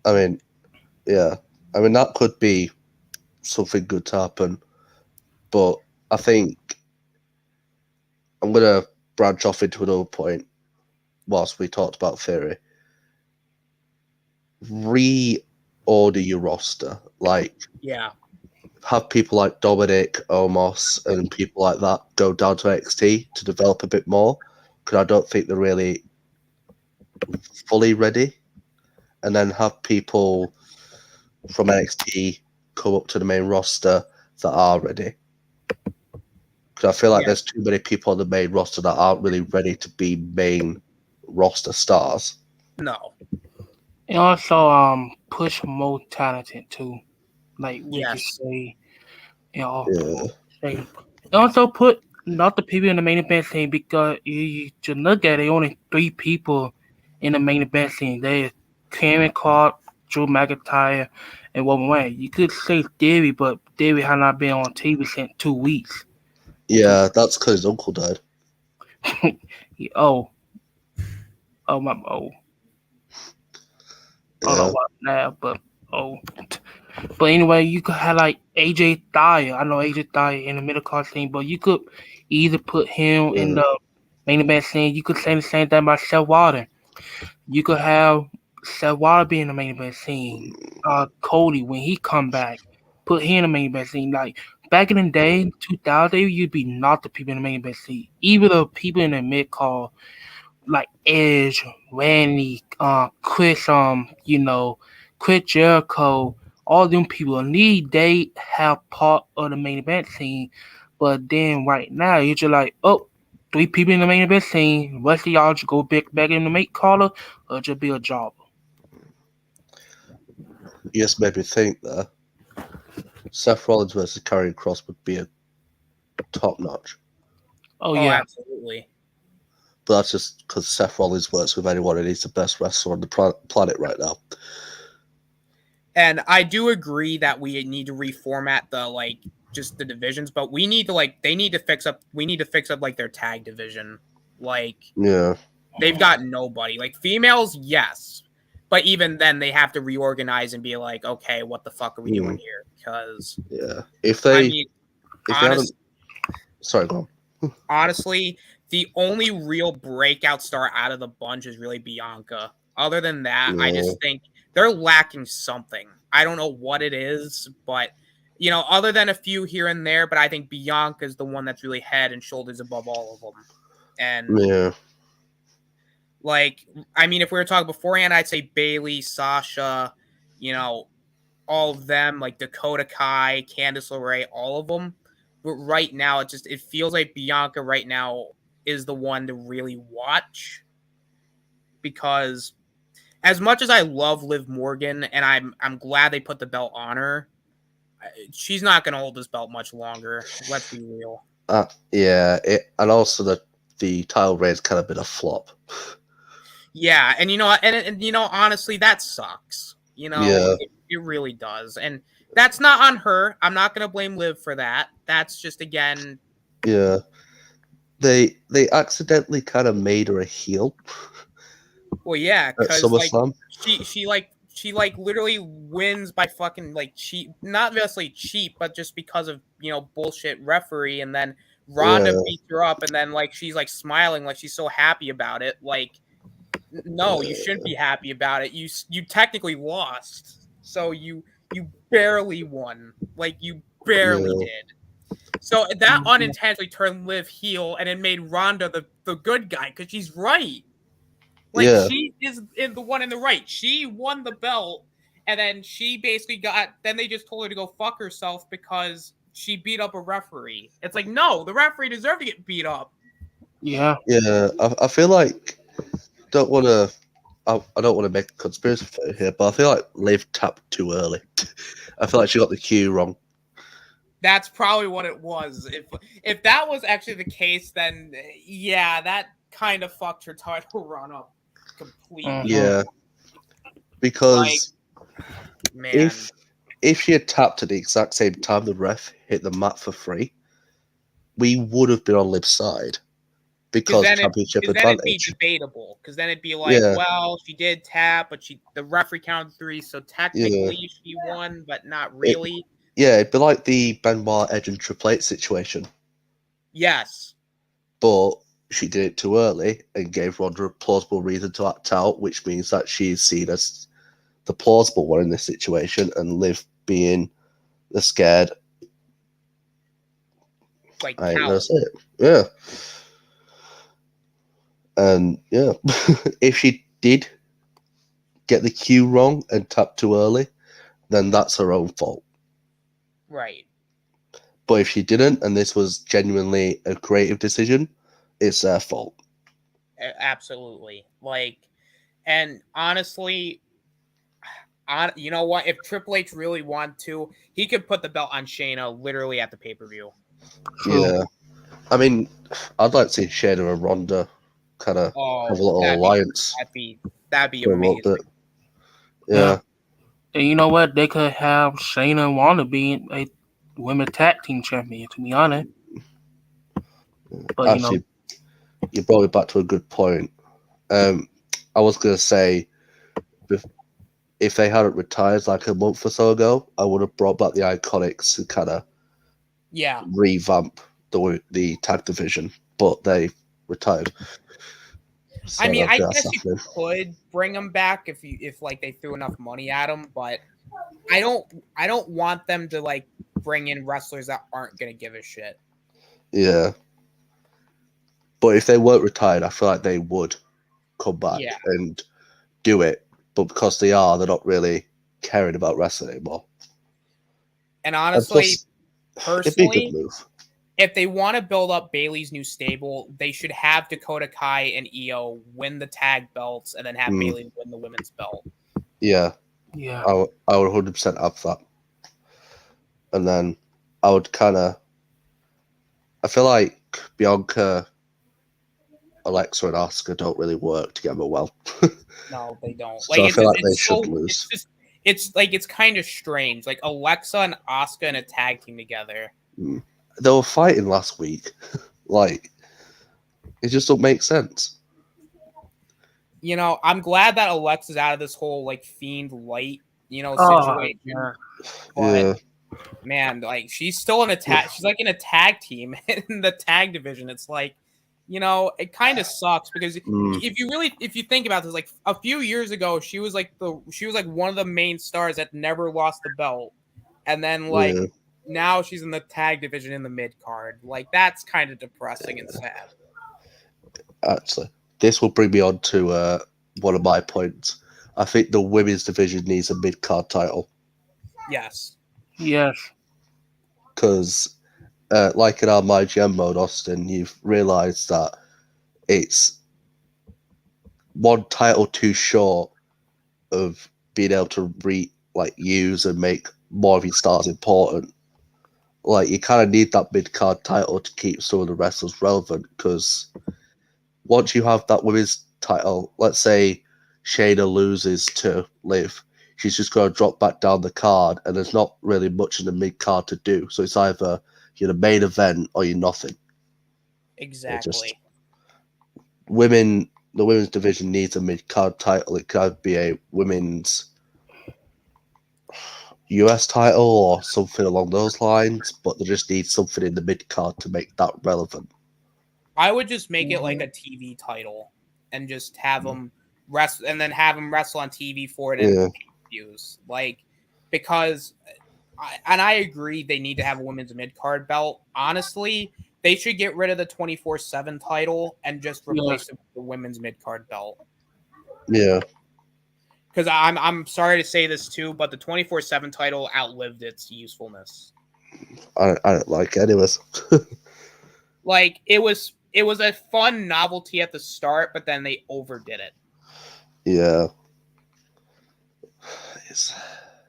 I mean, yeah. I mean, that could be something good to happen, but I think I'm going to branch off into another point whilst we talked about Theory. Reorder your roster. Like, Yeah. have people like Dominic, Omos, and people like that go down to NXT to develop a bit more, because I don't think they're really fully ready. And then have people from NXT come up to the main roster that are ready. Because I feel like there's too many people on the main roster that aren't really ready to be main roster stars. No. And also, push more talented too. Like we Yes. just say, you know, Yeah. and also put not the people in the main event scene, because you should look at it, only 3 people in the main event scene. There's Karen Clark, Drew McIntyre, and Roman Reigns. You could say Theory, but Theory has not been on TV since 2 weeks. Yeah, that's because his uncle died. Oh, my, oh. I don't know about now, but But anyway, you could have like AJ Dyer. I know AJ Dyer in the middle card scene, but you could either put him in the main event scene. You could say the same thing about Seth Rollins. You could have Seth Rollins be in the main event scene. Cody, when he come back, put him in the main event scene. Like back in the day, 2000, you'd be not the people in the main event scene. Even the people in the mid card, like Edge, Randy, Chris, Chris Jericho, all them people need they have part of the main event scene. But then right now you're just like, 3 people in the main event scene, rest of y'all just go back in the main caller or just be a jobber. You just made me think there. Seth Rollins versus Karrion Kross would be a top notch. Oh yeah. Absolutely. But that's just because Seth Rollins works with anyone and he's the best wrestler on the planet right now. And I do agree that we need to reformat just the divisions, but we need to we need to fix up like their tag division. Like, yeah, they've got nobody. Like, females, yes. But even then they have to reorganize and be like, okay, what the fuck are we doing here? Because sorry, go on. Honestly, the only real breakout star out of the bunch is really Bianca. Other than that, I just think they're lacking something. I don't know what it is, but other than a few here and there, but I think Bianca's the one that's really head and shoulders above all of them. And Yeah. if we were talking beforehand, I'd say Bayley, Sasha, all of them, like Dakota Kai, Candice LeRae, all of them. But right now, it feels like Bianca right now is the one to really watch, because as much as I love Liv Morgan and I'm glad they put the belt on her, she's not going to hold this belt much longer. Let's be real. Yeah, and also the title reign's kind of been a flop. Yeah, and honestly, that sucks. Yeah. It really does, and that's not on her. I'm not going to blame Liv for that. That's just, again. Yeah, they accidentally kind of made her a heel. Well, yeah, At because SummerSlam. she literally wins by fucking cheap, not necessarily cheap, but just because of bullshit referee, and then Ronda beats her up, and then she's smiling like she's so happy about it. No, you shouldn't be happy about it. You technically lost, so you barely won. You barely did. So that unintentionally turned Liv heel, and it made Ronda the good guy, because she's right. She is the one in the right. She won the belt, and then she basically then they just told her to go fuck herself because she beat up a referee. It's no, the referee deserved to get beat up. Yeah. Yeah, I feel like I don't want to make a conspiracy theory here, but I feel like Liv tapped too early. I feel like she got the cue wrong. That's probably what it was. If that was actually the case, then yeah, that kind of fucked her title run up completely. Yeah, because man, if she had tapped at the exact same time the ref hit the mat for free, we would have been on Liv's side. Because championship advantage. Then it'd be debatable. Because then it'd be well, she did tap, but the referee counted 3, so technically she won, but not really. It'd be like the Benoit, Edge, and Triple H situation. Yes. But she did it too early and gave Ronda a plausible reason to act out, which means that she's seen as the plausible one in this situation, and Liv being the scared. I ain't gonna say it. Yeah. And yeah, if she did get the cue wrong and tap too early, then that's her own fault. Right. But if she didn't, and this was genuinely a creative decision, it's their fault. Absolutely. And honestly, you know what? If Triple H really wanted to, he could put the belt on Shayna literally at the pay-per-view. Yeah. I mean, I'd like to see Shayna and Ronda kind of have a little alliance. That'd be amazing. Yeah. And you know what? They could have Shayna and Ronda being a women's tag team champion, to be honest. But actually, you brought me back to a good point. I was going to say, if they hadn't retired a month or so ago, I would have brought back the Iconics to kind of revamp the tag division, but they retired. So I mean, I guess you could bring them back if they threw enough money at them, but I don't want them to bring in wrestlers that aren't gonna give a shit. Yeah, but if they weren't retired, I feel like they would come back and do it. But because they're not really caring about wrestling anymore. And honestly, personally, it'd be a good move. If they want to build up Bayley's new stable, they should have Dakota Kai and Io win the tag belts and then have Bayley win the women's belt. Yeah. Yeah. I would 100% have that. And then I would I feel like Bianca, Alexa, and Asuka don't really work together well. No, they don't. So I feel like they should lose. It's kind of strange. Alexa and Asuka in a tag team together. They were fighting last week. It just don't make sense. I'm glad that Alexa's out of this whole Fiend Light, situation. But man, she's still in a tag. She's in a tag team in the tag division. It's it kind of sucks because Mm. if you think about this, like a few years ago, she was like one of the main stars that never lost the belt, and then like Yeah. now she's in the tag division in the mid card. Like that's kind of depressing and sad. Actually, this will bring me on to one of my points. I think the women's division needs a mid card title Yes. Yes. because, like in our My GM mode, Austin, you've realised that it's one title too short of being able to use and make more of your stars important. Like you kind of need that mid card title to keep some of the wrestlers relevant because once you have that women's title, let's say Shayna loses to Liv, she's just going to drop back down the card, and there's not really much in the mid card to do. So it's either you're the main event or you're nothing. Exactly. The women's division needs a mid card title. It could be a women's US title or something along those lines, but they just need something in the mid card to make that relevant. I would just make it like a TV title and just have them wrestle, and then have them wrestle on TV for it and views. Like, because, I agree they need to have a women's mid card belt. Honestly, they should get rid of the 24/7 title and just replace it with the women's mid card belt. Yeah. Because I'm sorry to say this too, but the 24/7 title outlived its usefulness. I don't like it anyways. Like it was a fun novelty at the start, but then they overdid it. Yeah.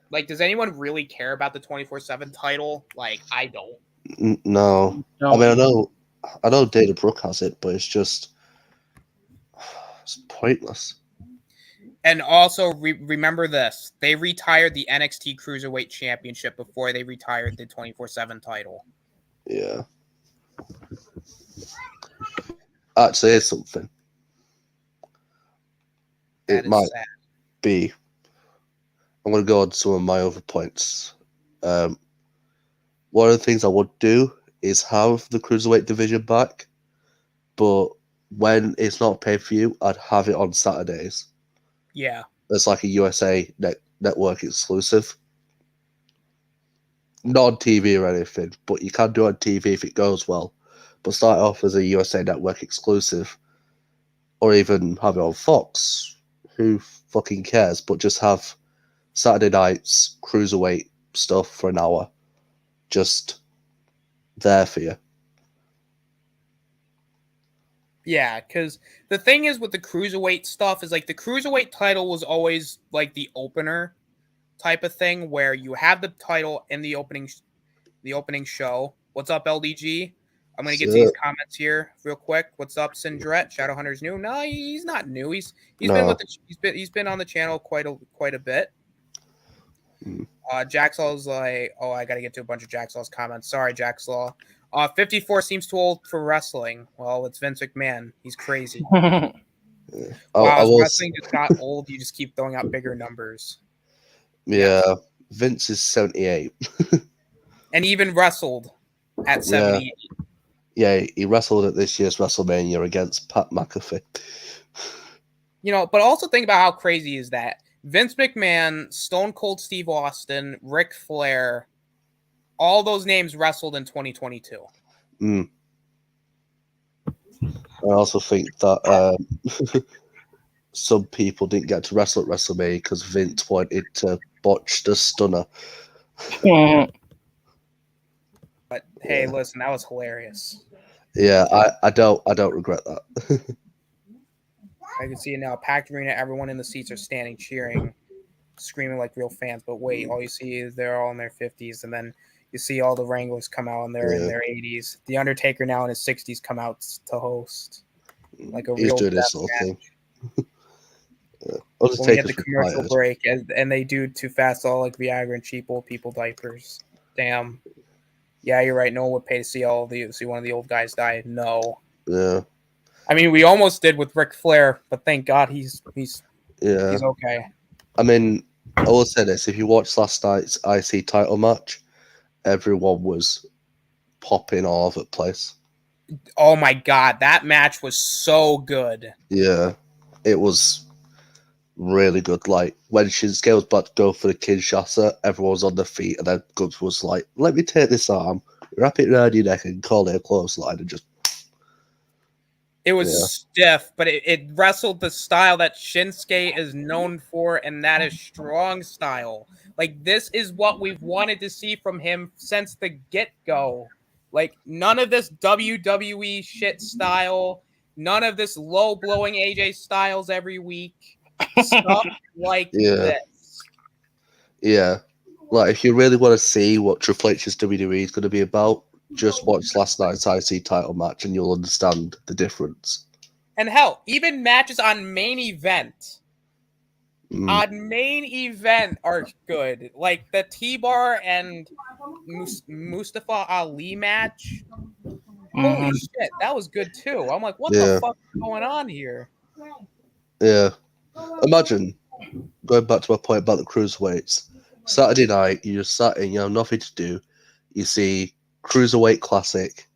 Like, does anyone really care about the 24/7 title? Like, I don't. No. I mean, I know Dana Brooke has it, but it's pointless. And also, remember this. They retired the NXT Cruiserweight Championship before they retired the 24/7 title. Yeah. Actually, here's something. It might be. I'm going to go on some of my other points. One of the things I would do is have the Cruiserweight division back, but when it's not paid for you, I'd have it on Saturdays. Yeah. It's like a USA network exclusive. Not on TV or anything, but you can do it on TV if it goes well. But start off as a USA network exclusive, or even have it on Fox. Who fucking cares? But just have Saturday nights Cruiserweight stuff for an hour, just there for you. Yeah, because the thing is with the Cruiserweight stuff is like the Cruiserweight title was always like the opener type of thing where you have the title in the opening show. What's up, LDG? I'm gonna get to these comments here real quick. What's up, Sindret? Shadowhunter's new. No, he's not new. He's been on the channel quite a bit. Jacksaw's like, oh, I gotta get to a bunch of Jacksaw's comments. Sorry, Jacksaw. 54 seems too old for wrestling. Well, it's Vince McMahon. He's crazy. Wow, wrestling just got old. You just keep throwing out bigger numbers. Yeah, Vince is 78. And even wrestled at 78. Yeah, he wrestled at this year's WrestleMania against Pat McAfee. But also think about how crazy is that. Vince McMahon, Stone Cold Steve Austin, Ric Flair, all those names wrestled in 2022. I also think that some people didn't get to wrestle at WrestleMania because Vince wanted to botch the stunner. But hey, listen, that was hilarious. Yeah, I don't regret that. I can see it now. Packed arena, everyone in the seats are standing, cheering, screaming like real fans. But wait, all you see is they're all in their 50s, and then you see all the Wranglers come out and they're in their 80s. The Undertaker now in his 60s come out to host like a real doing this little thing. When we get the commercial break, and they do too fast, all like Viagra and cheap old people diapers. Damn. Yeah, you're right. No one would pay to see one of the old guys die. No. Yeah. I mean, we almost did with Ric Flair, but thank God he's okay. I mean, I will say this: if you watched last night's IC title match, everyone was popping all over the place. Oh my god, that match was so good. Yeah, it was really good. Like when Shinsuke was about to go for the Kinshasa, everyone was on their feet, and then Guns was like, "Let me take this arm, wrap it around your neck, and call it a clothesline," and just. It was stiff, but it wrestled the style that Shinsuke is known for, and that is strong style. Like, this is what we've wanted to see from him since the get-go. Like, none of this WWE shit style, none of this low-blowing AJ Styles every week. Stuff like this. Yeah. Like, if you really want to see what Triple H's WWE is going to be about, just watch last night's IC title match and you'll understand the difference. And hell, even matches on main event. On main event are good. Like the T-Bar and Mustafa Ali match. Holy shit, that was good too. I'm like, what the fuck is going on here? Yeah. Imagine, going back to my point about the cruiserweights, Saturday night, you just sat in, you have nothing to do. You see Cruiserweight Classic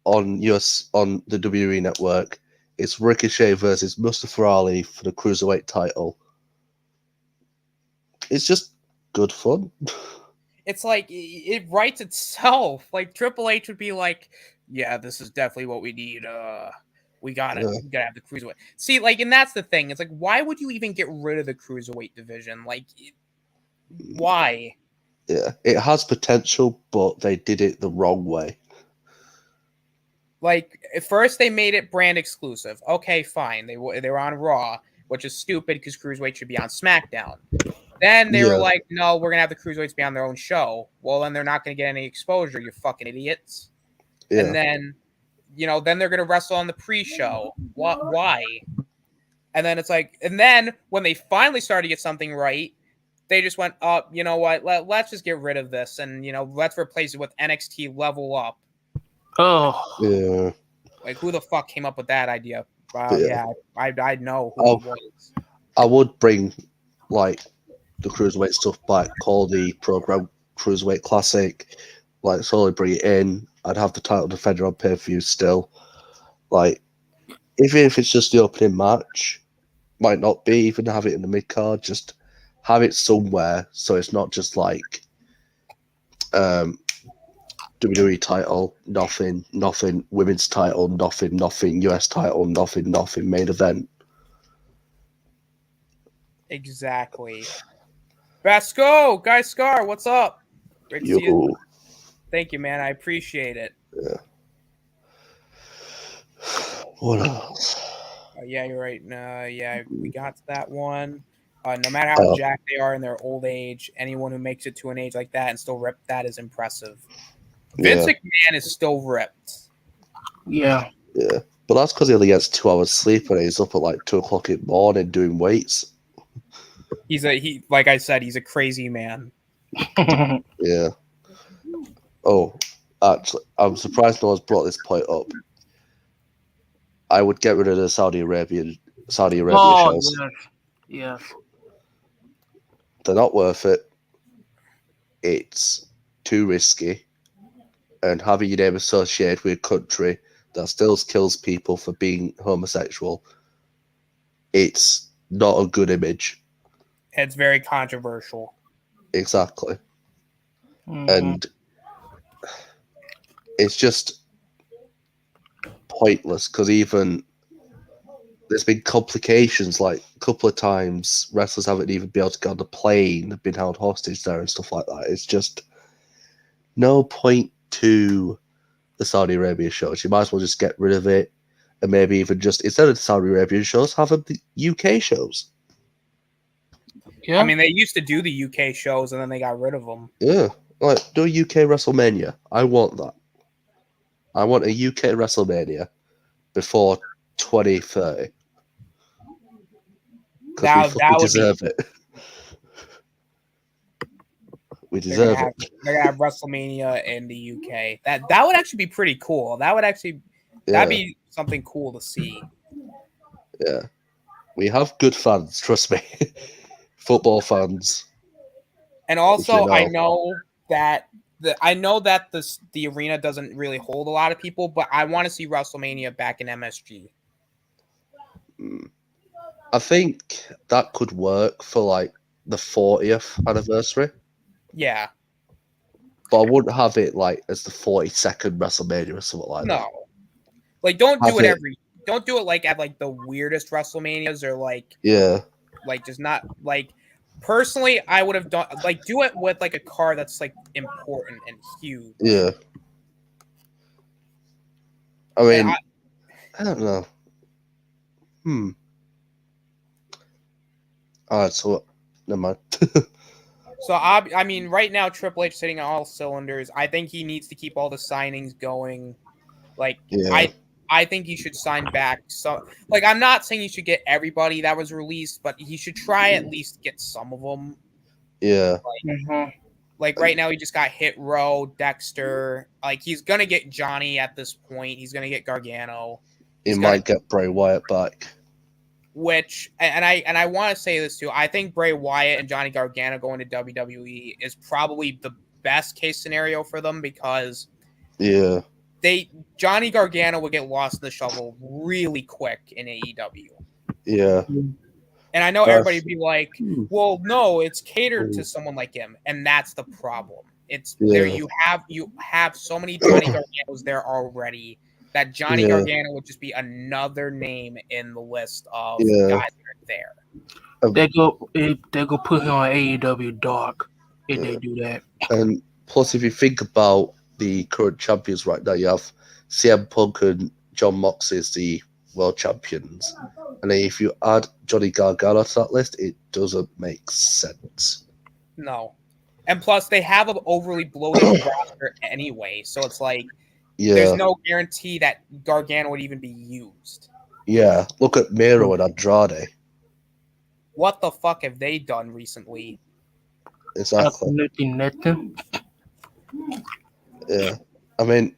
on the WWE Network. It's Ricochet versus Mustafa Ali for the Cruiserweight title. It's just good fun. It's like, it writes itself. Like, Triple H would be like, yeah, this is definitely what we need. We gotta have the Cruiserweight. See, like, and that's the thing. It's like, why would you even get rid of the Cruiserweight division? Like, why? Yeah, it has potential, but they did it the wrong way. Like, at first they made it brand exclusive. Okay, fine. They were on Raw, which is stupid because Cruiserweight should be on SmackDown. Then they were like, no, we're going to have the Cruiserweights be on their own show. Well, then they're not going to get any exposure, you fucking idiots. Yeah. And then, then they're going to wrestle on the pre-show. Why? And then it's like, and then when they finally started to get something right, they just went, oh, you know what? Let's just get rid of this. And, let's replace it with NXT Level Up. Oh. Yeah. Like, who the fuck came up with that idea? I know who it was. I would bring, like, the Cruiserweight stuff back, call the program Cruiserweight Classic, like, slowly bring it in. I'd have the title defender on pay-per-view still. Like, even if it's just the opening match, might not be, even have it in the mid-card, just have it somewhere so it's not just like WWE title, nothing, women's title, nothing, US title, nothing, main event. Exactly. Vasco, Guy Scar, what's up? Great to see you. Thank you, man. I appreciate it. Yeah. What else? Yeah, you're right. We got to that one. No matter how jacked they are in their old age, anyone who makes it to an age like that and still ripped, that is impressive. Vince McMahon is still ripped. Yeah. Yeah. But that's because he only gets 2 hours sleep and he's up at like 2 o'clock in the morning doing weights. Like I said, he's a crazy man. Yeah. Oh, actually, I'm surprised no one's brought this point up. I would get rid of the Saudi Arabia shows. Yes. They're not worth it. It's too risky. And having your name associated with a country that still kills people for being homosexual, it's not a good image. It's very controversial. Exactly. And it's just pointless because even there's been complications, like a couple of times wrestlers haven't even been able to get on the plane, they've been held hostage there and stuff like that. It's just no point to the Saudi Arabia shows. You might as well just get rid of it and maybe even just, instead of the Saudi Arabian shows, have the UK shows. Yeah. I mean, they used to do the UK shows and then they got rid of them. Yeah. Like, do a UK WrestleMania. I want that. I want a UK WrestleMania before 2030. Because we deserve it. We deserve it. They're gonna have WrestleMania in the UK. That would actually be pretty cool. That'd be something cool to see. Yeah. We have good fans, trust me. Football fans. And also, I know that I know that the arena doesn't really hold a lot of people, but I want to see WrestleMania back in MSG. I think that could work for like the 40th anniversary, Yeah. but I wouldn't have it like as the 42nd WrestleMania or something like that. No. Like, don't do Have it it- don't do it like at like the weirdest WrestleManias or like Yeah, just not like. Personally, I would have done like do it with like a car that's like important and huge. yeah. I And mean, I don't know. Alright, so never mind. So I mean, right now Triple H sitting on all cylinders. I think he needs to keep all the signings going. Like Yeah. I think he should sign back. So like I'm not saying he should get everybody that was released, but he should try at least get some of them. Yeah. Like right now he just got Hit Row, Dexter. Like he's gonna get Johnny at this point. He's gonna get Gargano. He might get Bray Wyatt back. Which and I want to say this too. I think Bray Wyatt and Johnny Gargano going to WWE is probably the best case scenario for them because Yeah. Johnny Gargano would get lost in the shuffle really quick in AEW. Yeah. And I know everybody would be like, Hmm. well, no, it's catered to someone like him, and that's the problem. It's Yeah. there you have so many Johnny Garganos there already that Johnny Yeah. Gargano would just be another name in the list of Yeah. guys that are there. They go put him on AEW Dark if they do that. And plus, if you think about the current champions right now, you have CM Punk and John Moxley as the world champions. And then if you add Johnny Gargano to that list, it doesn't make sense. No. And plus, they have an overly bloated roster anyway, so it's like Yeah. there's no guarantee that Gargano would even be used. Yeah. Look at Miro and Andrade. What the fuck have they done recently? Exactly. Nothing. Yeah. I mean,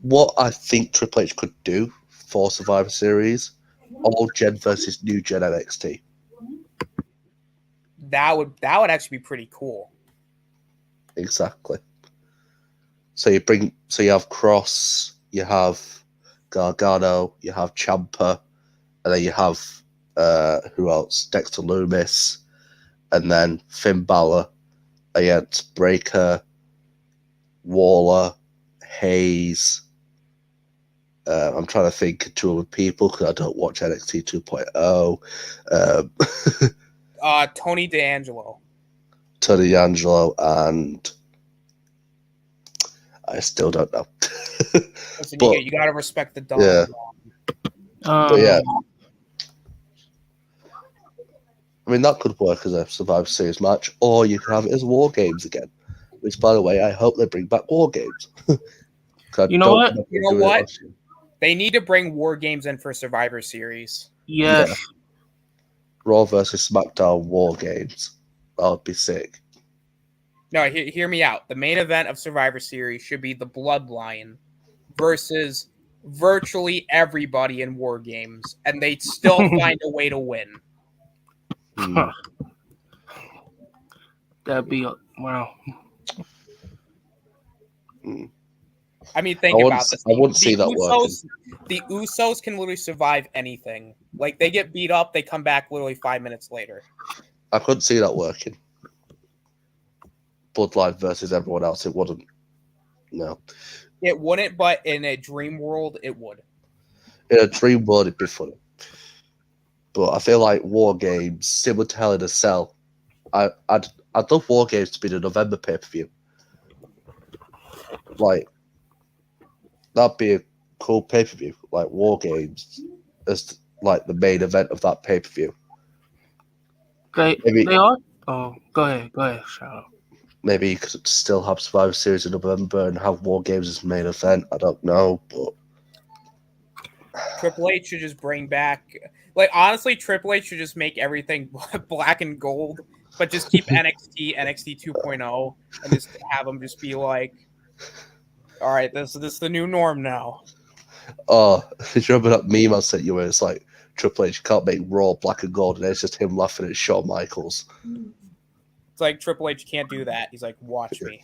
what I think Triple H could do for Survivor Series, old gen versus new gen NXT. That would actually be pretty cool. Exactly. So you have Cross, you have Gargano, you have Ciampa, and then you have who else? Dexter Lumis, and then Finn Balor against Breaker, Waller, Hayes. I'm trying to think of two other people because I don't watch NXT 2.0. Tony D'Angelo. Tony D'Angelo, and I still don't know. Listen, But- you got to respect the dog. Yeah. But yeah, I mean that could work as a Survivor Series match, or you could have it as War Games again. Which, by the way, I hope they bring back War Games. You know what? You know what? They need to bring War Games in for Survivor Series. Yes. Yeah. Raw versus SmackDown War Games. That would be sick. No, hear me out. The main event of Survivor Series should be the Bloodline versus virtually everybody in War Games, and they'd still find a way to win. Hmm. That'd be wow. I mean, think I about this. wouldn't see that working. The Usos can literally survive anything. Like, they get beat up, they come back literally 5 minutes later. I couldn't see that working. Bloodline versus everyone else, it wouldn't. No. It wouldn't, but in a dream world, it would. In a dream world, it'd be funny. But I feel like War Games, similar to Hell in a Cell, I'd love War Games to be the November pay-per-view. Like, that'd be a cool pay-per-view, like War Games, as like the main event of that pay-per-view. Maybe- They are. Oh, go ahead. Shout out. Maybe you could still have Survivor Series in November and have War Games as main event. I don't know, but Triple H should just bring back, like, honestly, Triple H should just make everything black and gold, but just keep NXT 2.0 and just have them just be like, all right, this is the new norm now. oh, did you remember that meme I sent you where it's like Triple H can't make Raw black and gold, and it's just him laughing at Shawn Michaels. It's like Triple H can't do that. He's like, watch me.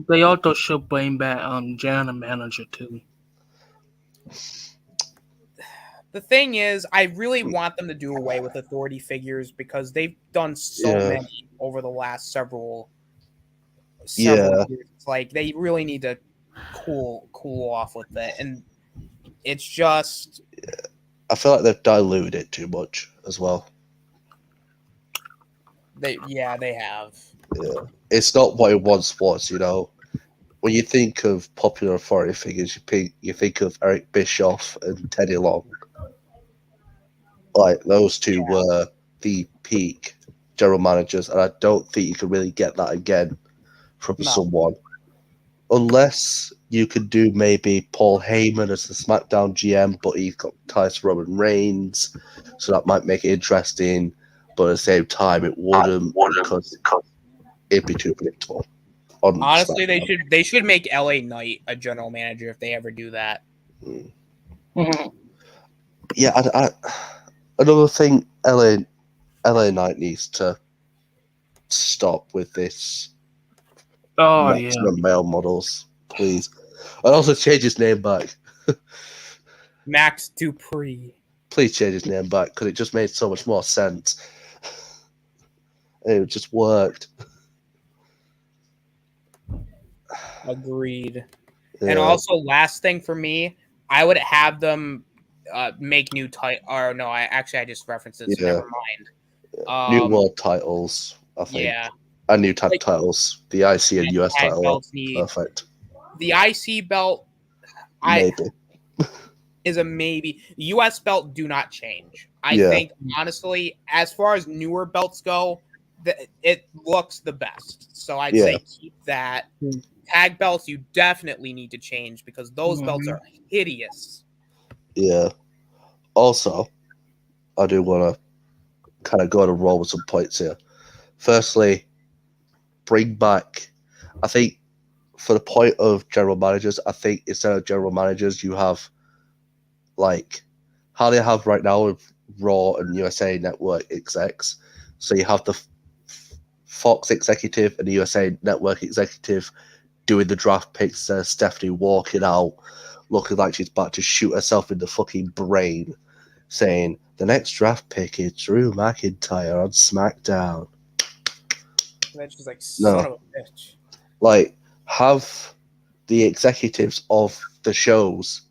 They also should bring back general manager too. The thing is, I really want them to do away with authority figures because they've done so many over the last several years. It's like they really need to cool off with it, and it's just. I feel like they've diluted it too much as well. They have. Yeah. It's not what it once was, you know. When you think of popular authority figures, you think of Eric Bischoff and Teddy Long. Like, those two were the peak general managers, and I don't think you can really get that again from someone. Unless you could do maybe Paul Heyman as the SmackDown GM, but he's got ties to Roman Reigns, so that might make it interesting, but at the same time, it wouldn't because it'd be too predictable. Honestly, they should make LA Knight a general manager if they ever do that. Mm-hmm. Yeah, another thing, LA Knight needs to stop with this. Maximum male models, please, and also change his name back. Max Dupree. Please change his name back because it just made so much more sense. It just worked. Agreed. Yeah. And also, last thing for me, I would have them make new title. Or no, I just referenced it. So never mind. New world titles, I think. Yeah. And new tag titles. The IC and US title. Perfect. The IC belt, is a maybe. The US belt do not change. I think, honestly, as far as newer belts go, it looks the best. So I'd say keep that. Tag belts, you definitely need to change because those belts are hideous. Yeah. Also, I do want to kind of go on a roll with some points here. Firstly, bring back, I think, for the point of general managers, I think instead of general managers, you have, like, how they have right now with Raw and USA Network execs. So you have the Fox executive and the USA Network executive doing the draft picks, Stephanie walking out, looking like she's about to shoot herself in the fucking brain, saying, the next draft pick is Drew McIntyre on SmackDown. And then she's like, son of a bitch. Like, have the executives of the shows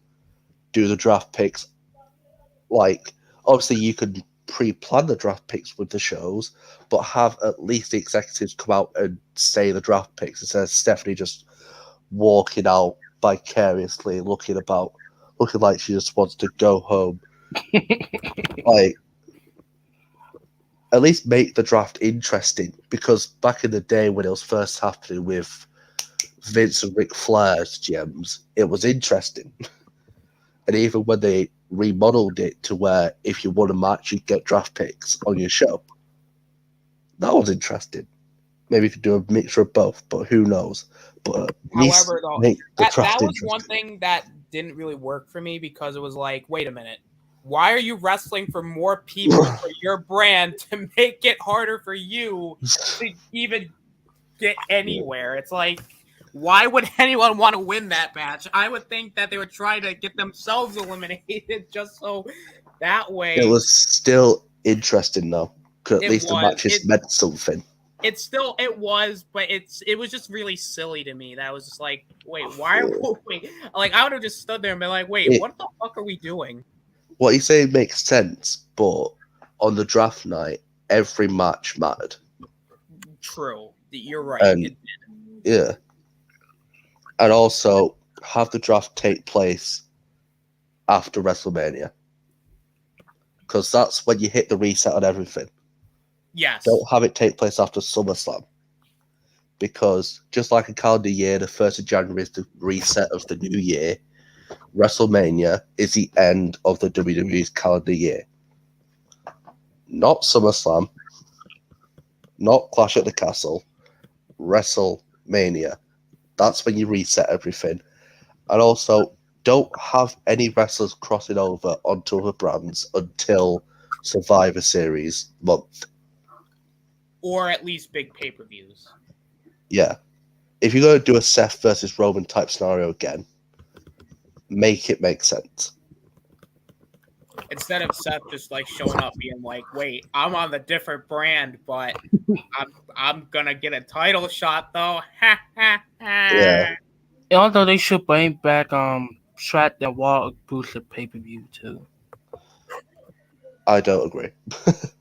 do the draft picks. Like, obviously you can pre-plan the draft picks with the shows, but have at least the executives come out and say the draft picks instead of Stephanie just walking out vicariously, looking like she just wants to go home. Like, at least make the draft interesting, because back in the day when it was first happening with Vince and Ric Flair's GMs, it was interesting. And even when they remodeled it to where if you won a match, you'd get draft picks on your show, that was interesting. Maybe you could do a mixture of both, but who knows? But however, though, that was one thing that didn't really work for me, because it was like, wait a minute, why are you wrestling for more people for your brand to make it harder for you to even get anywhere? It's like, why would anyone want to win that match? I would think that they would try to get themselves eliminated just so that way. It was still interesting, though, because at least the matches meant something. It was, but it was just really silly to me. That was just like, wait, why are we? Like, I would have just stood there and been like, wait, what the fuck are we doing? What you say makes sense, but on the draft night, every match mattered. True, you're right. Yeah. And also, have the draft take place after WrestleMania. Because that's when you hit the reset on everything. Yes. Don't have it take place after SummerSlam. Because just like a calendar year, the 1st of January is the reset of the new year. WrestleMania is the end of the WWE's calendar year. Not SummerSlam. Not Clash at the Castle. WrestleMania. That's when you reset everything. And also, don't have any wrestlers crossing over onto other brands until Survivor Series month. Or at least big pay-per-views. Yeah. if you're going to do a Seth versus Roman type scenario again, make it make sense. Instead of Seth just like showing up being like, "Wait, I'm on the different brand, but I'm gonna get a title shot though." Yeah. And although they should bring back Strat that Wall exclusive pay-per-view too. I don't agree. If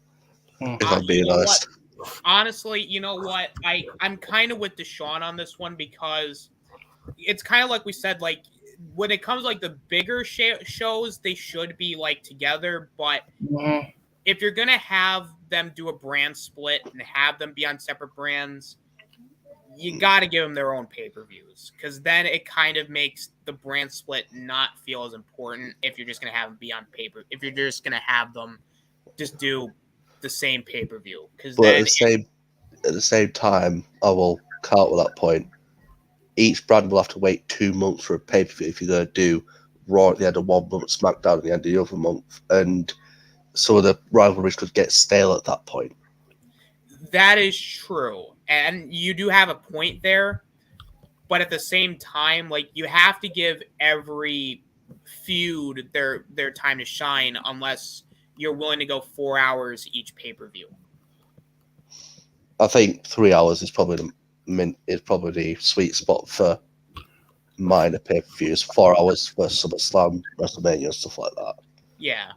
I'm being honest. Honestly, you know what? I'm kind of with Deshaun on this one because it's kind of like we said, like when it comes like the bigger shows, they should be like together. But if you're gonna have them do a brand split and have them be on separate brands, you got to give them their own pay-per-views because then it kind of makes the brand split not feel as important if you're just gonna have them be on paper. If you're just gonna have them just do the same pay-per-view, because But then at the same time, I will count with that point. Each brand will have to wait 2 months for a pay-per-view if you're going to do Raw at the end of 1 month, SmackDown at the end of the other month, and some of the rivalries could get stale at that point. that is true, and you do have a point there. But at the same time, like you have to give every feud their time to shine, unless you're willing to go 4 hours each pay-per-view. I think 3 hours is probably the sweet spot for minor pay-per-views. 4 hours for SummerSlam, WrestleMania, stuff like that. Yeah.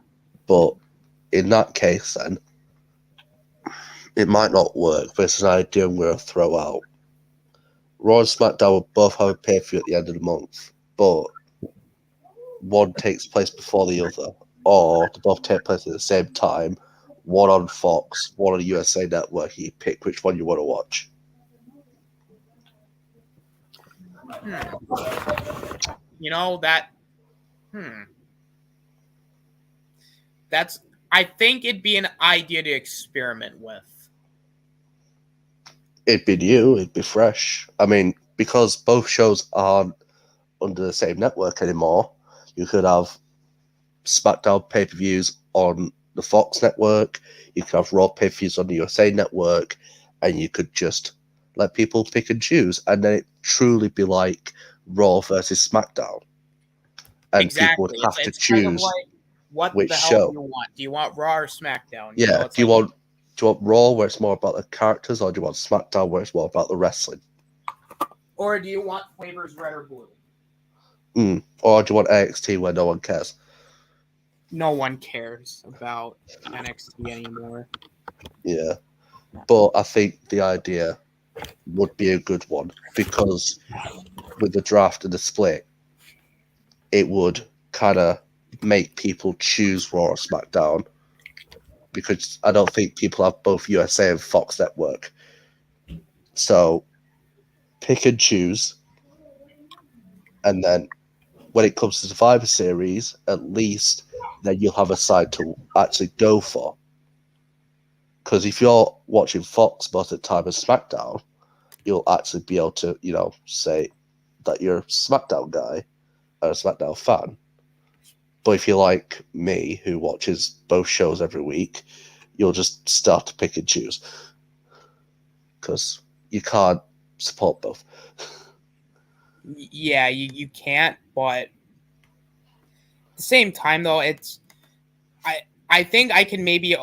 But in that case, then it might not work. But it's an idea I'm going to throw out. Raw and SmackDown will both have a pay-per-view at the end of the month, but one takes place before the other, or they both take place at the same time. One on Fox, one on the USA Network. You pick which one you want to watch. You know that. That's. I think it'd be an idea to experiment with. It'd be new. It'd be fresh. I mean, because both shows aren't under the same network anymore, you could have SmackDown pay-per-views on the Fox network. You could have Raw pay-per-views on the USA network, and you could just let people pick and choose, and then it truly be like Raw versus SmackDown, and exactly. people would have to it's choose kind of like, what which the hell show. do you want? Do you want Raw or SmackDown? Yeah. You know, Do you want Raw where it's more about the characters, or do you want SmackDown where it's more about the wrestling? Or do you want flavors red or blue? Or do you want NXT where no one cares? No one cares about NXT anymore. Yeah. But I think the idea would be a good one because with the draft and the split, it would kind of make people choose Raw or SmackDown because I don't think people have both USA and Fox Network. So pick and choose. And then when it comes to Survivor Series, at least then you'll have a side to actually go for. Because if you're watching Fox most of the time as SmackDown, you'll actually be able to, say that you're a SmackDown guy or a SmackDown fan. But if you're like me, who watches both shows every week, you'll just start to pick and choose. Because you can't support both. Yeah, you can't, but at the same time, though, it's... I think I can maybe...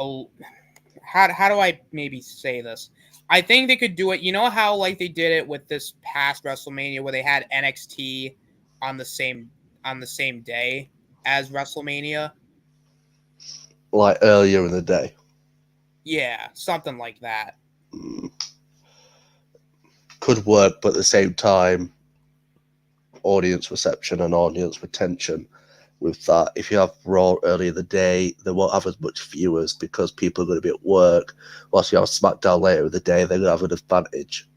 How do I maybe say this? I think they could do it. You know how like they did it with this past WrestleMania where they had NXT on the same day as WrestleMania? Like earlier in the day. Yeah, something like that. Could work, but at the same time, audience reception and audience retention with that. If you have Raw early in the day, they won't have as much viewers because people are going to be at work. Whilst you have SmackDown later in the day, they're going to have an advantage.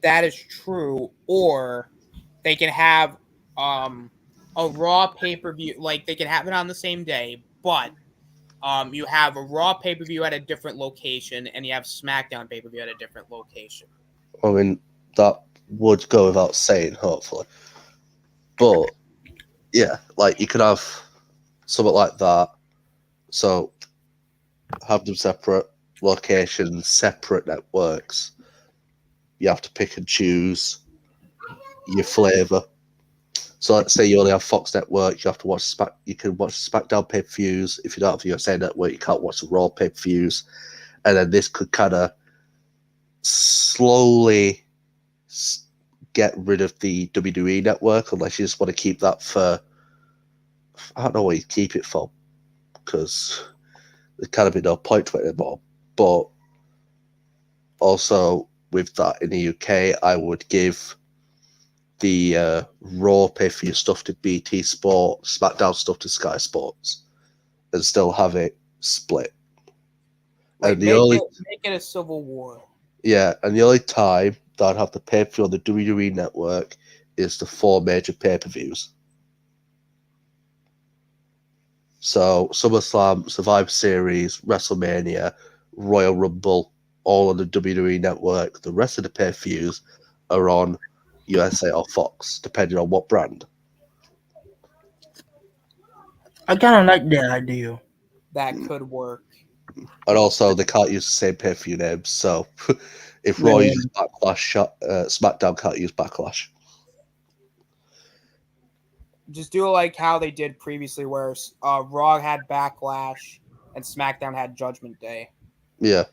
That is true. Or they can have a Raw pay-per-view, like they can have it on the same day, but you have a Raw pay-per-view at a different location and you have SmackDown pay-per-view at a different location. I mean, that would go without saying, hopefully. But, yeah, like, you could have something like that. So, have them separate locations, separate networks. you have to pick and choose your flavor. So let's say you only have Fox Network, you have to watch you can watch SmackDown pay-per-views. If you don't have USA Network, you can't watch the Raw pay-per-views. And then this could kind of slowly get rid of the WWE Network, unless you just want to keep that for, I don't know what you keep it for, because there's kind of be no point to it anymore. But also with that in the UK, I would give the Raw pay-per-view stuff to BT Sport, SmackDown stuff to Sky Sports, and still have it split. Like, and make it a civil war. Yeah, and the only time that I'd have the pay-per-view on the WWE Network is the 4 major pay-per-views. So SummerSlam, Survivor Series, WrestleMania, Royal Rumble, all on the WWE Network. The rest of the pay-per-views are on USA or Fox, depending on what brand. I kind of like that idea. That could work. And also, they can't use the same pay-per-view names. So, if Raw uses Backlash, SmackDown can't use Backlash. Just do it like how they did previously, where Raw had Backlash and SmackDown had Judgment Day. Yeah.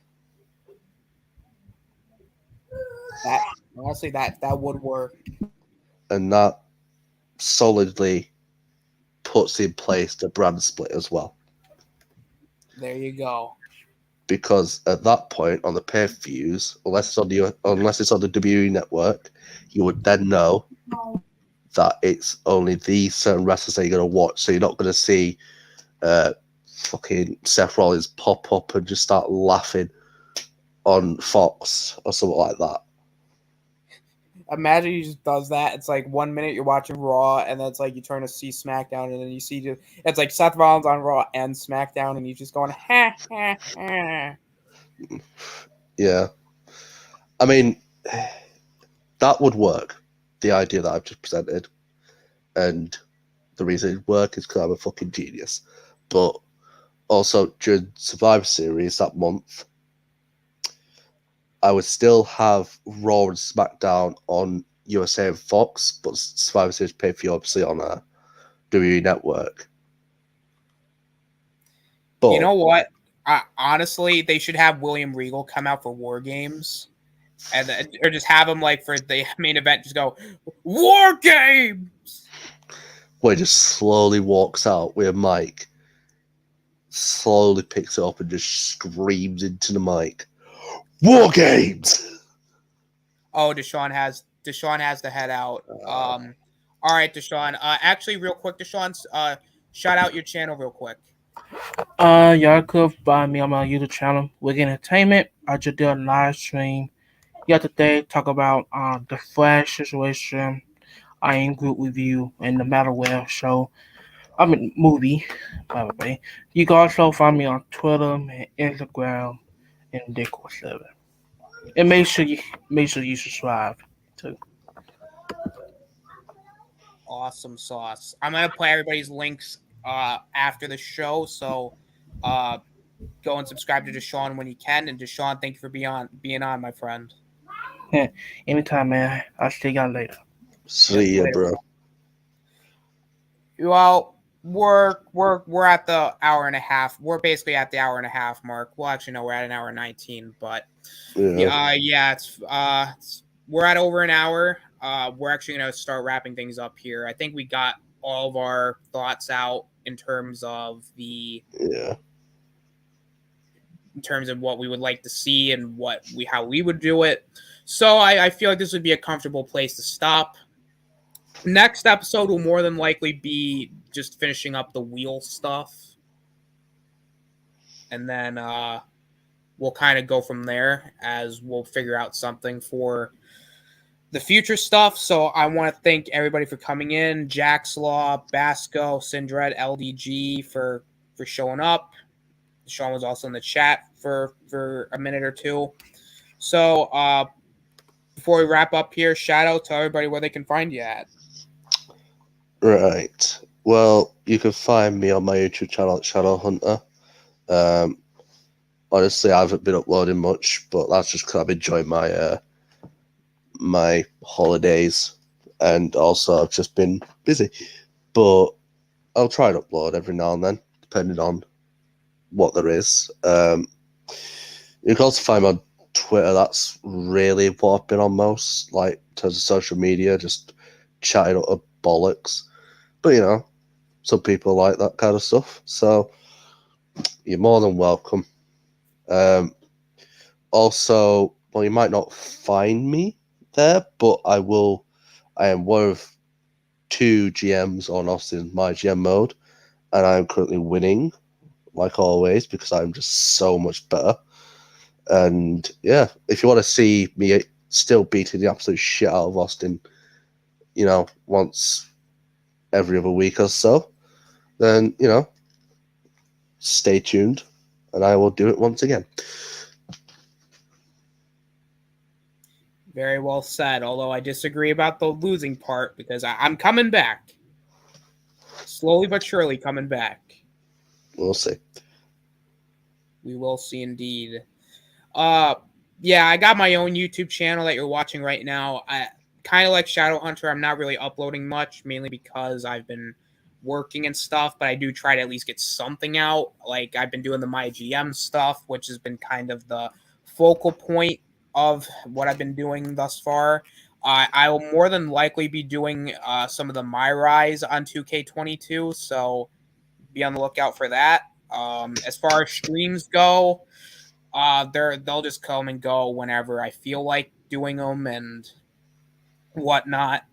Honestly, that would work. And that solidly puts in place the brand split as well. There you go. Because at that point on the pay-per-views, unless it's on the WWE Network, you would then know that it's only these certain wrestlers that you're going to watch. So you're not going to see fucking Seth Rollins pop up and just start laughing on Fox or something like that. Imagine he just does that. It's like 1 minute you're watching Raw, and then it's like you turn to see SmackDown, and then you see it's like Seth Rollins on Raw and SmackDown, and you're just going ha ha ha. Yeah, I mean that would work. The idea that I've just presented, and the reason it would work is because I'm a fucking genius. But also during Survivor Series that month, I would still have Raw and SmackDown on USA and Fox, but Survivor Series pay-per-view obviously on a WWE Network. But you know what? Honestly, they should have William Regal come out for War Games, or just have him like for the main event, just go War Games. Where he just slowly walks out with a mic, slowly picks it up and just screams into the mic. War Games. Oh, Deshaun has to head out. All right, Deshaun. Actually, real quick, Deshaun. Shout out your channel real quick. Y'all could find me on my YouTube channel, Wig Entertainment. I just did a live stream yesterday talk about the Flash situation. I am group review and the Matterwell show. I mean movie, by the way. You can also find me on Twitter and Instagram and Discord server. And make sure you subscribe too. Awesome sauce. I'm gonna put everybody's links after the show, so go and subscribe to Deshaun when you can. And Deshaun, thank you for being on, my friend. Anytime, man. I'll see y'all later. See ya, bro. Well, we're at the hour and a half. We're basically at the hour and a half mark. Well, actually, no, we're at an hour 19. But it's we're at over an hour. We're actually gonna start wrapping things up here. I think we got all of our thoughts out in terms of in terms of what we would like to see and how we would do it. So I feel like this would be a comfortable place to stop. Next episode will more than likely be just finishing up the wheel stuff. And then we'll kind of go from there as we'll figure out something for the future stuff. So I want to thank everybody for coming in. Jack's Law, Basco, Sindred, LDG for showing up. Sean was also in the chat for a minute or two. So before we wrap up here, shout out to everybody where they can find you at. Right. Well, you can find me on my YouTube channel at Shadow Hunter. Honestly, I haven't been uploading much, but that's just because I've enjoyed my my holidays, and also I've just been busy. But I'll try and upload every now and then, depending on what there is. You can also find me on Twitter. That's really what I've been on most, like in terms of social media, just chatting up bollocks. But some people like that kind of stuff, so you're more than welcome. Also, well, you might not find me there, but I will. I am one of 2 GMs on Austin My GM mode, and I'm currently winning, like always, because I'm just so much better. And yeah, if you want to see me still beating the absolute shit out of Austin, once every other week or so, then stay tuned, and I will do it once again. Very well said, although I disagree about the losing part because I'm coming back. Slowly but surely coming back. We'll see. We will see indeed. Yeah, I got my own YouTube channel that you're watching right now. I kind of like Shadowhunter. I'm not really uploading much, mainly because I've been working and stuff, but I do try to at least get something out. Like I've been doing the MyGM stuff, which has been kind of the focal point of what I've been doing thus far. I will more than likely be doing some of the My Rise on 2K22, so be on the lookout for that. As far as streams go, they'll just come and go whenever I feel like doing them and whatnot.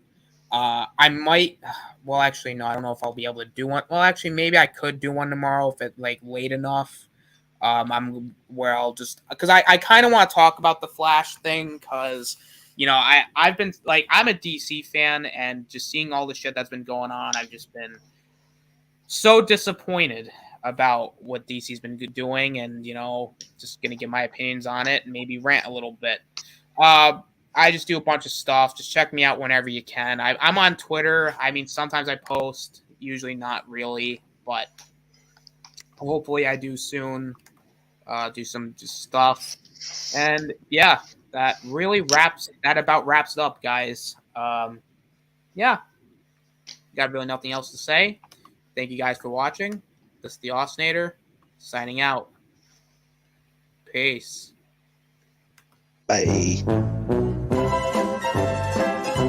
I might. Well, actually, no. I don't know if I'll be able to do one. Well, actually, maybe I could do one tomorrow if it's like late enough. I'm where I'll just because I kind of want to talk about the Flash thing because I've been like I'm a DC fan and just seeing all the shit that's been going on, I've just been so disappointed about what DC's been doing, and just gonna give my opinions on it and maybe rant a little bit. I just do a bunch of stuff. Just check me out whenever you can. I'm on Twitter. I mean, sometimes I post, usually not really, but hopefully I do soon. Do some just stuff, and yeah, that about wraps it up, guys. Yeah, got really nothing else to say. Thank you guys for watching. This is the Osnator, signing out. Peace. Bye.